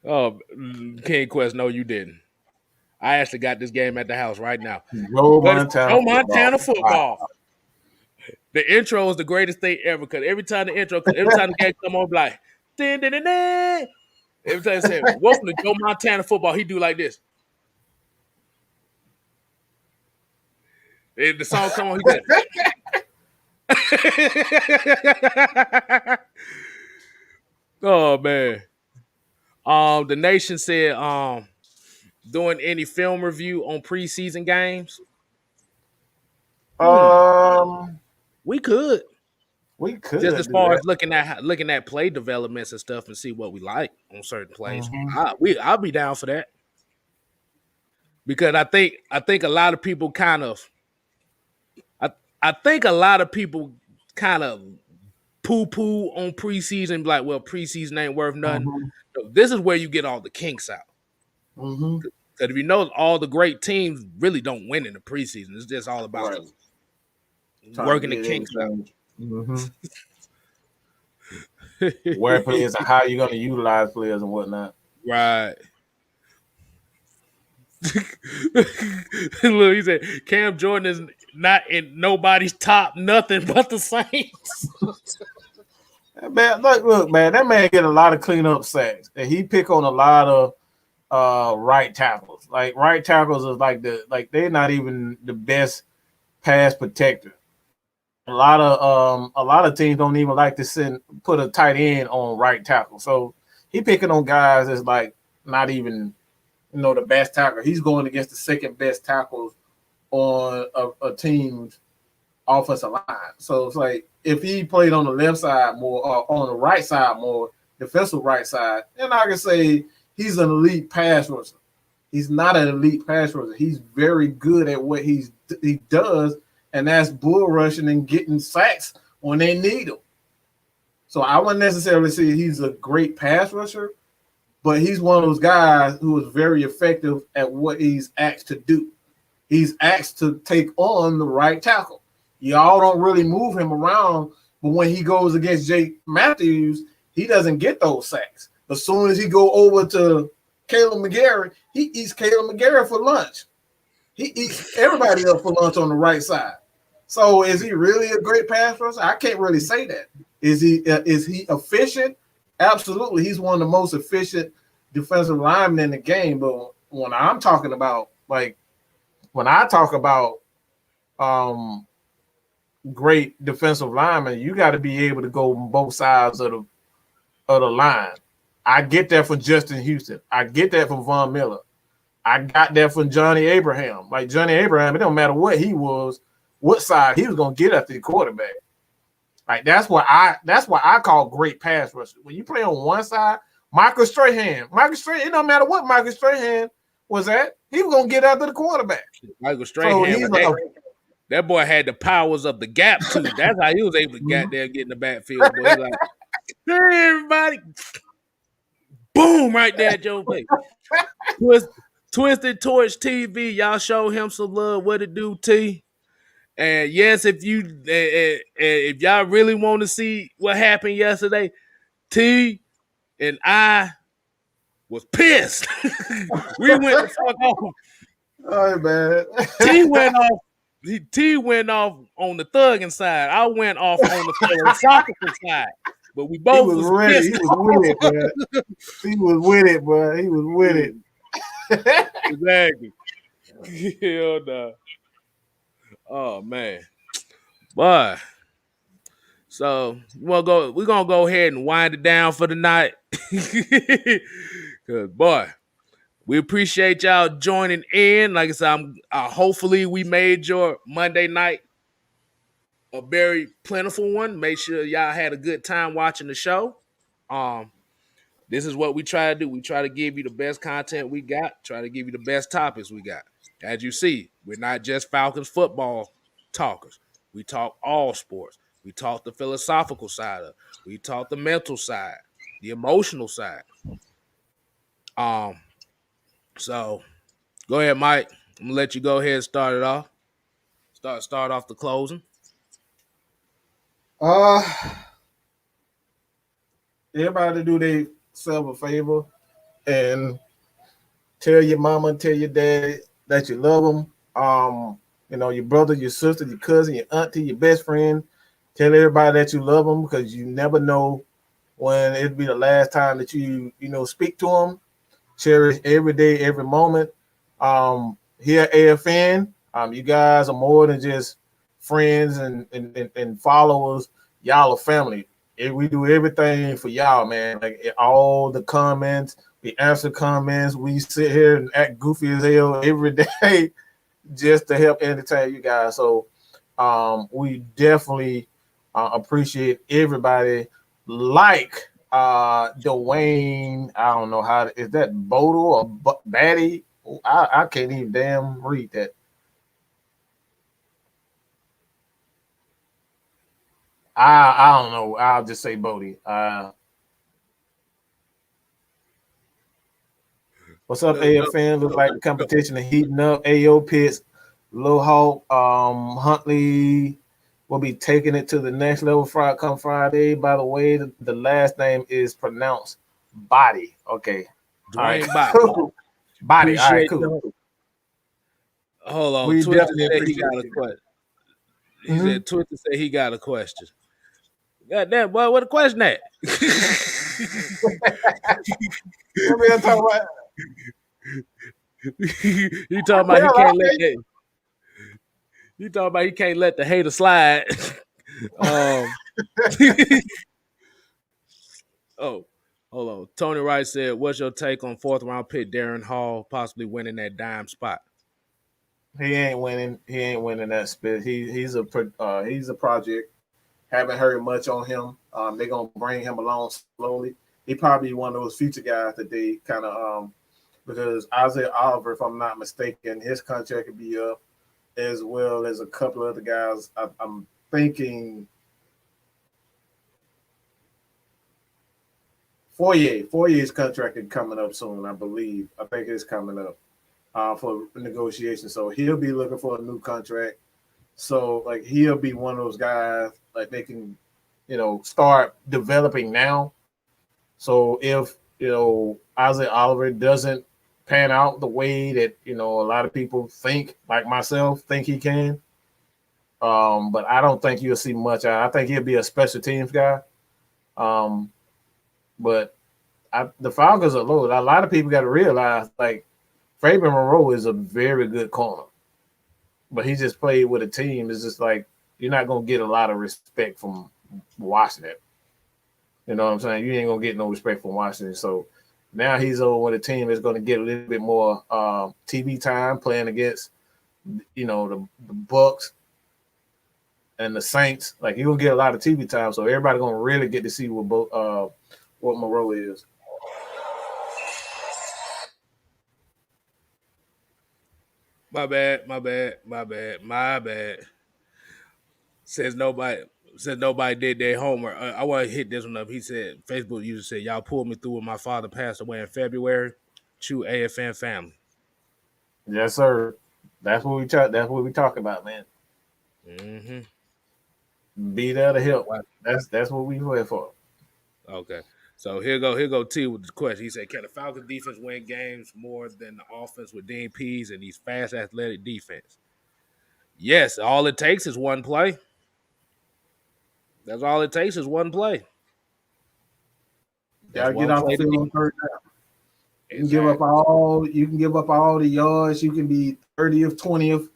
Oh, King Quest, no, you didn't. I actually got this game at the house right now. Joe Montana football. Wow. The intro is the greatest thing ever because every time the game come on, like, din, din, din, din. Every time I say, "Welcome to Joe Montana football," he do like this. If the song come on, he like, oh man. The Nation said, doing any film review on preseason games? We could just as far as looking at play developments and stuff and see what we like on certain plays. Mm-hmm. I'll be down for that because I think a lot of people kind of poo-poo on preseason, like, well, preseason ain't worth nothing. Mm-hmm. So this is where you get all the kinks out. Mm-hmm. Because if you know, all the great teams really don't win in the preseason. It's just all about working the kinks out. Mm-hmm. Where players and how you're going to utilize players and whatnot. Right. Look, he said Cam Jordan is not in nobody's top nothing but the Saints. Man, look, man, that man get a lot of cleanup sacks, and he pick on a lot of right tackles. Like right tackles is they're not even the best pass protector. A lot of teams don't even like to put a tight end on right tackle. So he picking on guys that's like not even the best tackle. He's going against the second best tackles on a team's offensive line. So it's like if he played on the left side more or on the right side more, defensive right side, then I can say he's an elite pass rusher. He's not an elite pass rusher. He's very good at what he does, and that's bull rushing and getting sacks when they need him. So I wouldn't necessarily say he's a great pass rusher, but he's one of those guys who is very effective at what he's asked to do. He's asked to take on the right tackle. Y'all don't really move him around, but when he goes against Jake Matthews, he doesn't get those sacks. As soon as he go over to Caleb McGarry, he eats Caleb McGarry for lunch. He eats everybody else for lunch on the right side. So is he really a great pass rusher? I can't really say that. Is he efficient? Absolutely. He's one of the most efficient defensive linemen in the game. But when I'm talking about, great defensive linemen, you got to be able to go on both sides of the line. I get that from Justin Houston. I get that from Von Miller. I got that from Johnny Abraham. Like Johnny Abraham, it don't matter what he was, what side he was gonna get after the quarterback. Like that's what I call great pass rushers. When you play on one side, Michael Strahan, it don't matter what Michael Strahan was at, he was gonna get after the quarterback. Michael Strahan, that boy had the powers of the gap too. That's how he was able to get there, get in the backfield. Boy, he's like, hey everybody, boom, right there at your face. Twisted Torch TV, y'all show him some love. What it do, T? And yes, if y'all really want to see what happened yesterday, T and I was pissed. We went the fuck off. Oh man, T went off on the thugging side. I went off on the philosophical side. But we both was ready. He was with it, bro. He was with it, bro. He was with it. Exactly. Hell no. Oh man. Boy. So we're gonna go ahead and wind it down for the night. Cause boy, we appreciate y'all joining in. Like I said, hopefully we made your Monday night a very plentiful one. Make sure y'all had a good time watching the show. This is what we try to do. We try to give you the best content we got, try to give you the best topics we got. As you see, we're not just Falcons football talkers. We talk all sports. We talk the philosophical side of it. We talk the mental side, the emotional side. So go ahead, Mike. I'm gonna let you go ahead and start it off. Start off the closing. Everybody do themselves a favor and tell your mama, tell your dad that you love them. Your brother, your sister, your cousin, your auntie, your best friend. Tell everybody that you love them because you never know when it'll be the last time that you speak to them. Cherish every day, every moment. Here at AFN, you guys are more than just friends and followers. Y'all are family. We do everything for y'all, man. Like all the comments, we answer comments. We sit here and act goofy as hell every day just to help entertain you guys. So we definitely appreciate everybody. Like Dwayne, I don't know is that Bodle or Batty? I can't even damn read that. I don't know. I'll just say Bodie. What's up, AFN? Looks like the competition is heating up. AO Pitts, Lil Hawk, Huntley will be taking it to the next level come Friday. By the way, the last name is pronounced Body. Okay. Dwayne Body. All right, cool. Hold on. We Twister definitely said he appreciate got a you. question. He Mm-hmm. said Twister said he got a question. God damn, boy, what a question at? What we talking about? He talking about he Well, can't let that. He talking about he can't let the hater slide. um. Oh, hold on. Tony Wright said, "What's your take on fourth round pick Darren Hall possibly winning that dime spot?" he ain't winning. He ain't winning that spit. He's a project. Haven't heard much on him. They're gonna bring him along slowly. He probably one of those future guys that they kind of because Isaiah Oliver, if I'm not mistaken, his contract could be up as well as a couple of other guys. I'm thinking Fourier's contract is coming up soon, I believe. I think it's coming up for negotiation. So he'll be looking for a new contract. So like he'll be one of those guys like they can, start developing now. So if Isaiah Oliver doesn't pan out the way that a lot of people think, like myself, think he can, but I don't think you'll see much. I think he'll be a special teams guy. But the Falcons are low. A lot of people got to realize like Fabian Moreau is a very good corner, but he just played with a team. It's just like you're not gonna get a lot of respect from Washington. You know what I'm saying? You ain't gonna get no respect from Washington. So now he's over with a team that's gonna get a little bit more TV time playing against the Bucks and the Saints. Like you're gonna get a lot of TV time, so everybody gonna really get to see what Moreau is. My bad. Says nobody did their homework. I want to hit this one up. He said Facebook user said y'all pulled me through when my father passed away in February. True AFN family. Yes, sir. That's what we talk. That's what we talk about, man. Mm-hmm. Be there to help. That's what we here for. Okay. So here go T with the question. He said, "Can the Falcons defense win games more than the offense with Dean Pease and these fast, athletic defense?" Yes. All it takes is one play. That's all it takes is one play. Gotta get off the field on third down. You can give up all the yards. You can be 30th, 20th,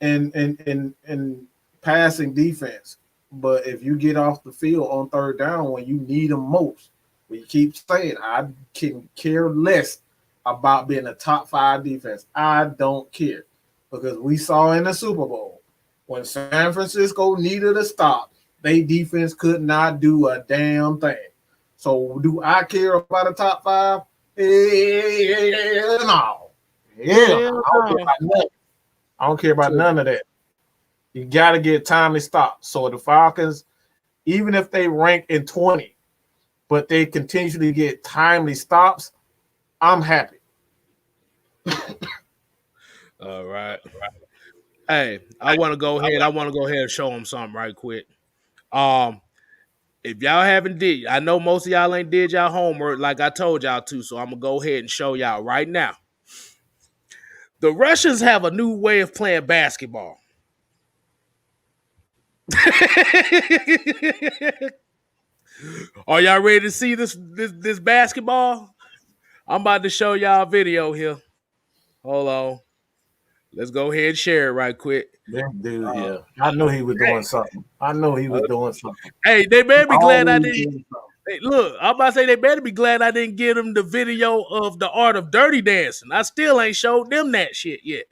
and passing defense. But if you get off the field on third down when you need them most, we keep saying I can care less about being a top 5 defense. I don't care because we saw in the Super Bowl when San Francisco needed a stop, their defense could not do a damn thing. So do I care about a top 5? No. I don't care about none of that. You got to get timely stops. So the Falcons, even if they rank in 20, but they continually get timely stops, I'm happy. All right. Hey, I want to go ahead and show them something right quick. If y'all haven't did, I know most of y'all ain't did y'all homework like I told y'all to, so I'm gonna go ahead and show y'all right now. The Russians have a new way of playing basketball. Are y'all ready to see this basketball? I'm about to show y'all a video here. Hold on. Let's go ahead and share it right quick. That dude, yeah. I know he was doing something. Hey, they better be glad I didn't. Hey, look, I'm about to say they better be glad I didn't give them the video of the art of dirty dancing. I still ain't showed them that shit yet.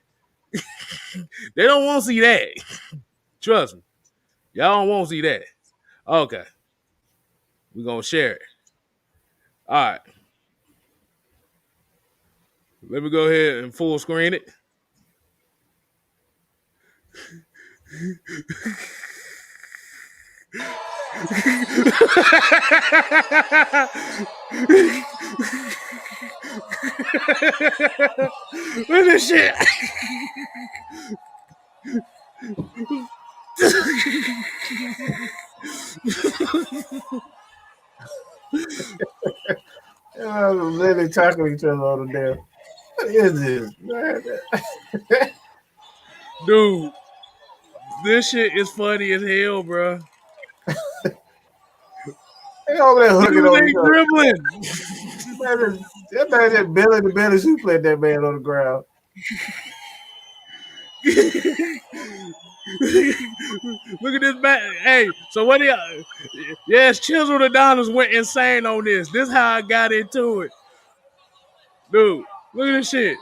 They don't want to see that. Trust me. Y'all don't want to see that. Okay. We're going to share it. All right. Let me go ahead and full screen it. Look at this shit. Literally tackling each other on the damn. What is this? Dude, this shit is funny as hell, bro. They over there hooking Dude on ain't each other. dribbling. That man just Billy the Billy shoe played that man on the ground. Look at this man. Hey, so what do y'all? Yes, Chisel the Donnas went insane on this. This how I got into it. Dude, look at this shit.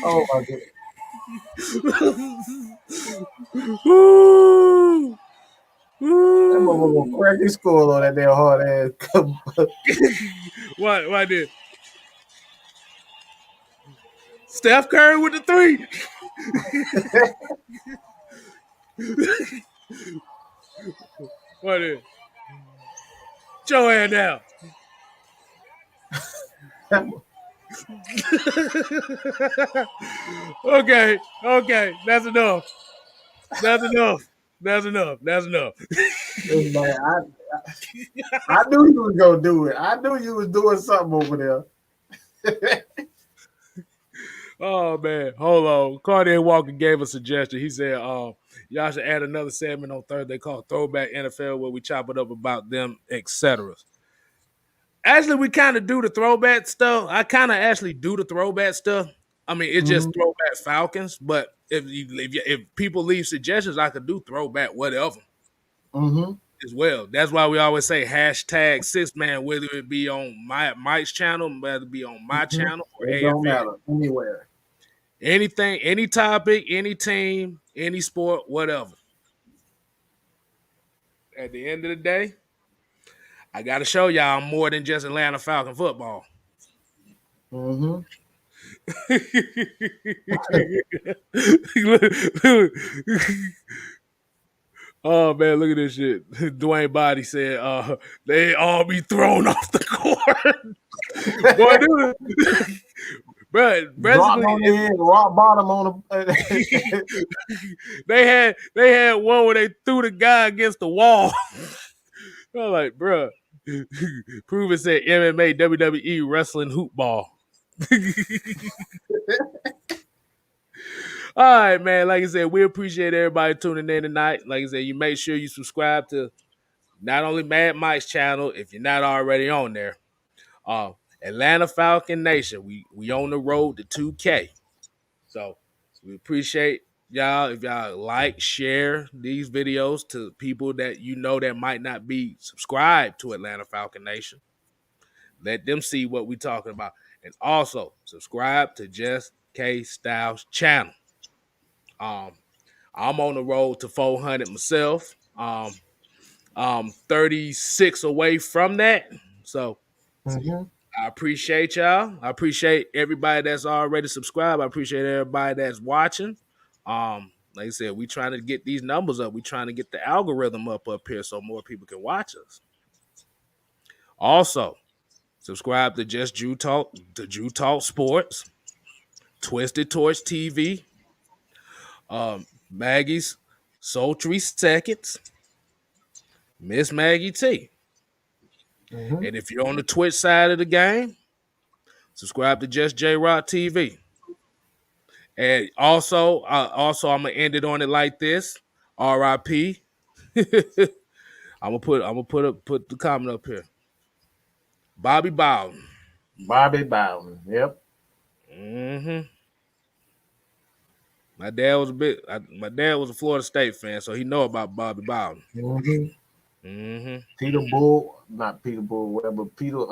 Oh my god. Woo! That motherfucker gonna Woo! crack his skull on that damn hard ass. Why did Steph Curry with the three? What is? Show hand down. Okay, that's enough. That's enough. That's enough. That's enough. Man, I knew you was gonna do it. I knew you was doing something over there. Oh man, hold on. Cardiac Walker gave a suggestion. He said, y'all should add another segment on Thursday called Throwback NFL where we chop it up about them, etc. Actually, we kind of do the throwback stuff. I kind of actually do the throwback stuff. I mean, it's just throwback Falcons, but if people leave suggestions, I could do throwback whatever as well. That's why we always say hashtag 6man, whether it be on Mike's channel, whether it be on my channel or It AFL. don't matter anywhere. Anything, any topic, any team, any sport, whatever. At the end of the day, I got to show y'all I'm more than just Atlanta Falcon football. Oh man, look at this shit. Dwayne Body said, they all be thrown off the court. Boy, dude. Bro, Dropped on the head, rock bottom on the. they had one where they threw the guy against the wall. I'm like, bro. Proven said MMA, WWE, wrestling, hoop ball. All right, man. Like I said, we appreciate everybody tuning in tonight. Like I said, you make sure you subscribe to not only Mad Mike's channel if you're not already on there. Atlanta Falcon Nation. We on the road to 2K. So we appreciate y'all if y'all like, share these videos to people that you know that might not be subscribed to Atlanta Falcon Nation. Let them see what we're talking about. And also subscribe to Just Kstylz channel. I'm on the road to 400 myself. 36 away from that. So I appreciate y'all. I appreciate everybody that's already subscribed. I appreciate everybody that's watching. Like I said, we trying to get these numbers up. We trying to get the algorithm up here so more people can watch us. Also, subscribe to Just Jew Talk, to Jew Talk Sports, Twisted Torch TV, Maggie's Sultry Seconds, Miss Maggie T. And if you're on the Twitch side of the game, subscribe to Just J Rock TV. And also I'm gonna end it on it like this. R.I.P. I'm gonna put the comment up here. Bobby Bowden. Bobby Bowden. Yep. My dad was a Florida State fan, so he know about Bobby Bowden. Peter Bull, not Peter Bull, whatever. Peter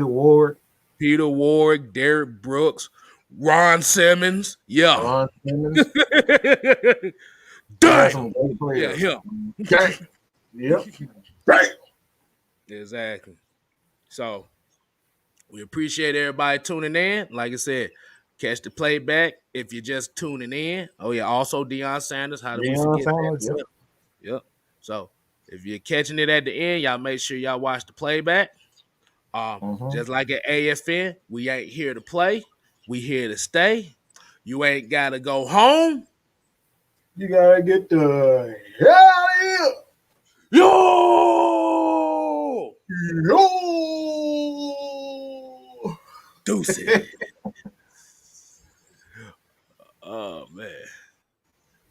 Ward. Peter Ward, Derek Brooks, Ron Simmons. Yeah. Ron Simmons. Dang. Yeah, him. Dang. Yep. Dang. Exactly. So we appreciate everybody tuning in. Like I said, catch the playback if you're just tuning in. Oh yeah, also Deion Sanders. How did we forget that? Yep. So if you're catching it at the end, y'all make sure y'all watch the playback. Just like at AFN, we ain't here to play. We here to stay. You ain't gotta go home. You gotta get the hell out of here. Yo! Yo. Deuces.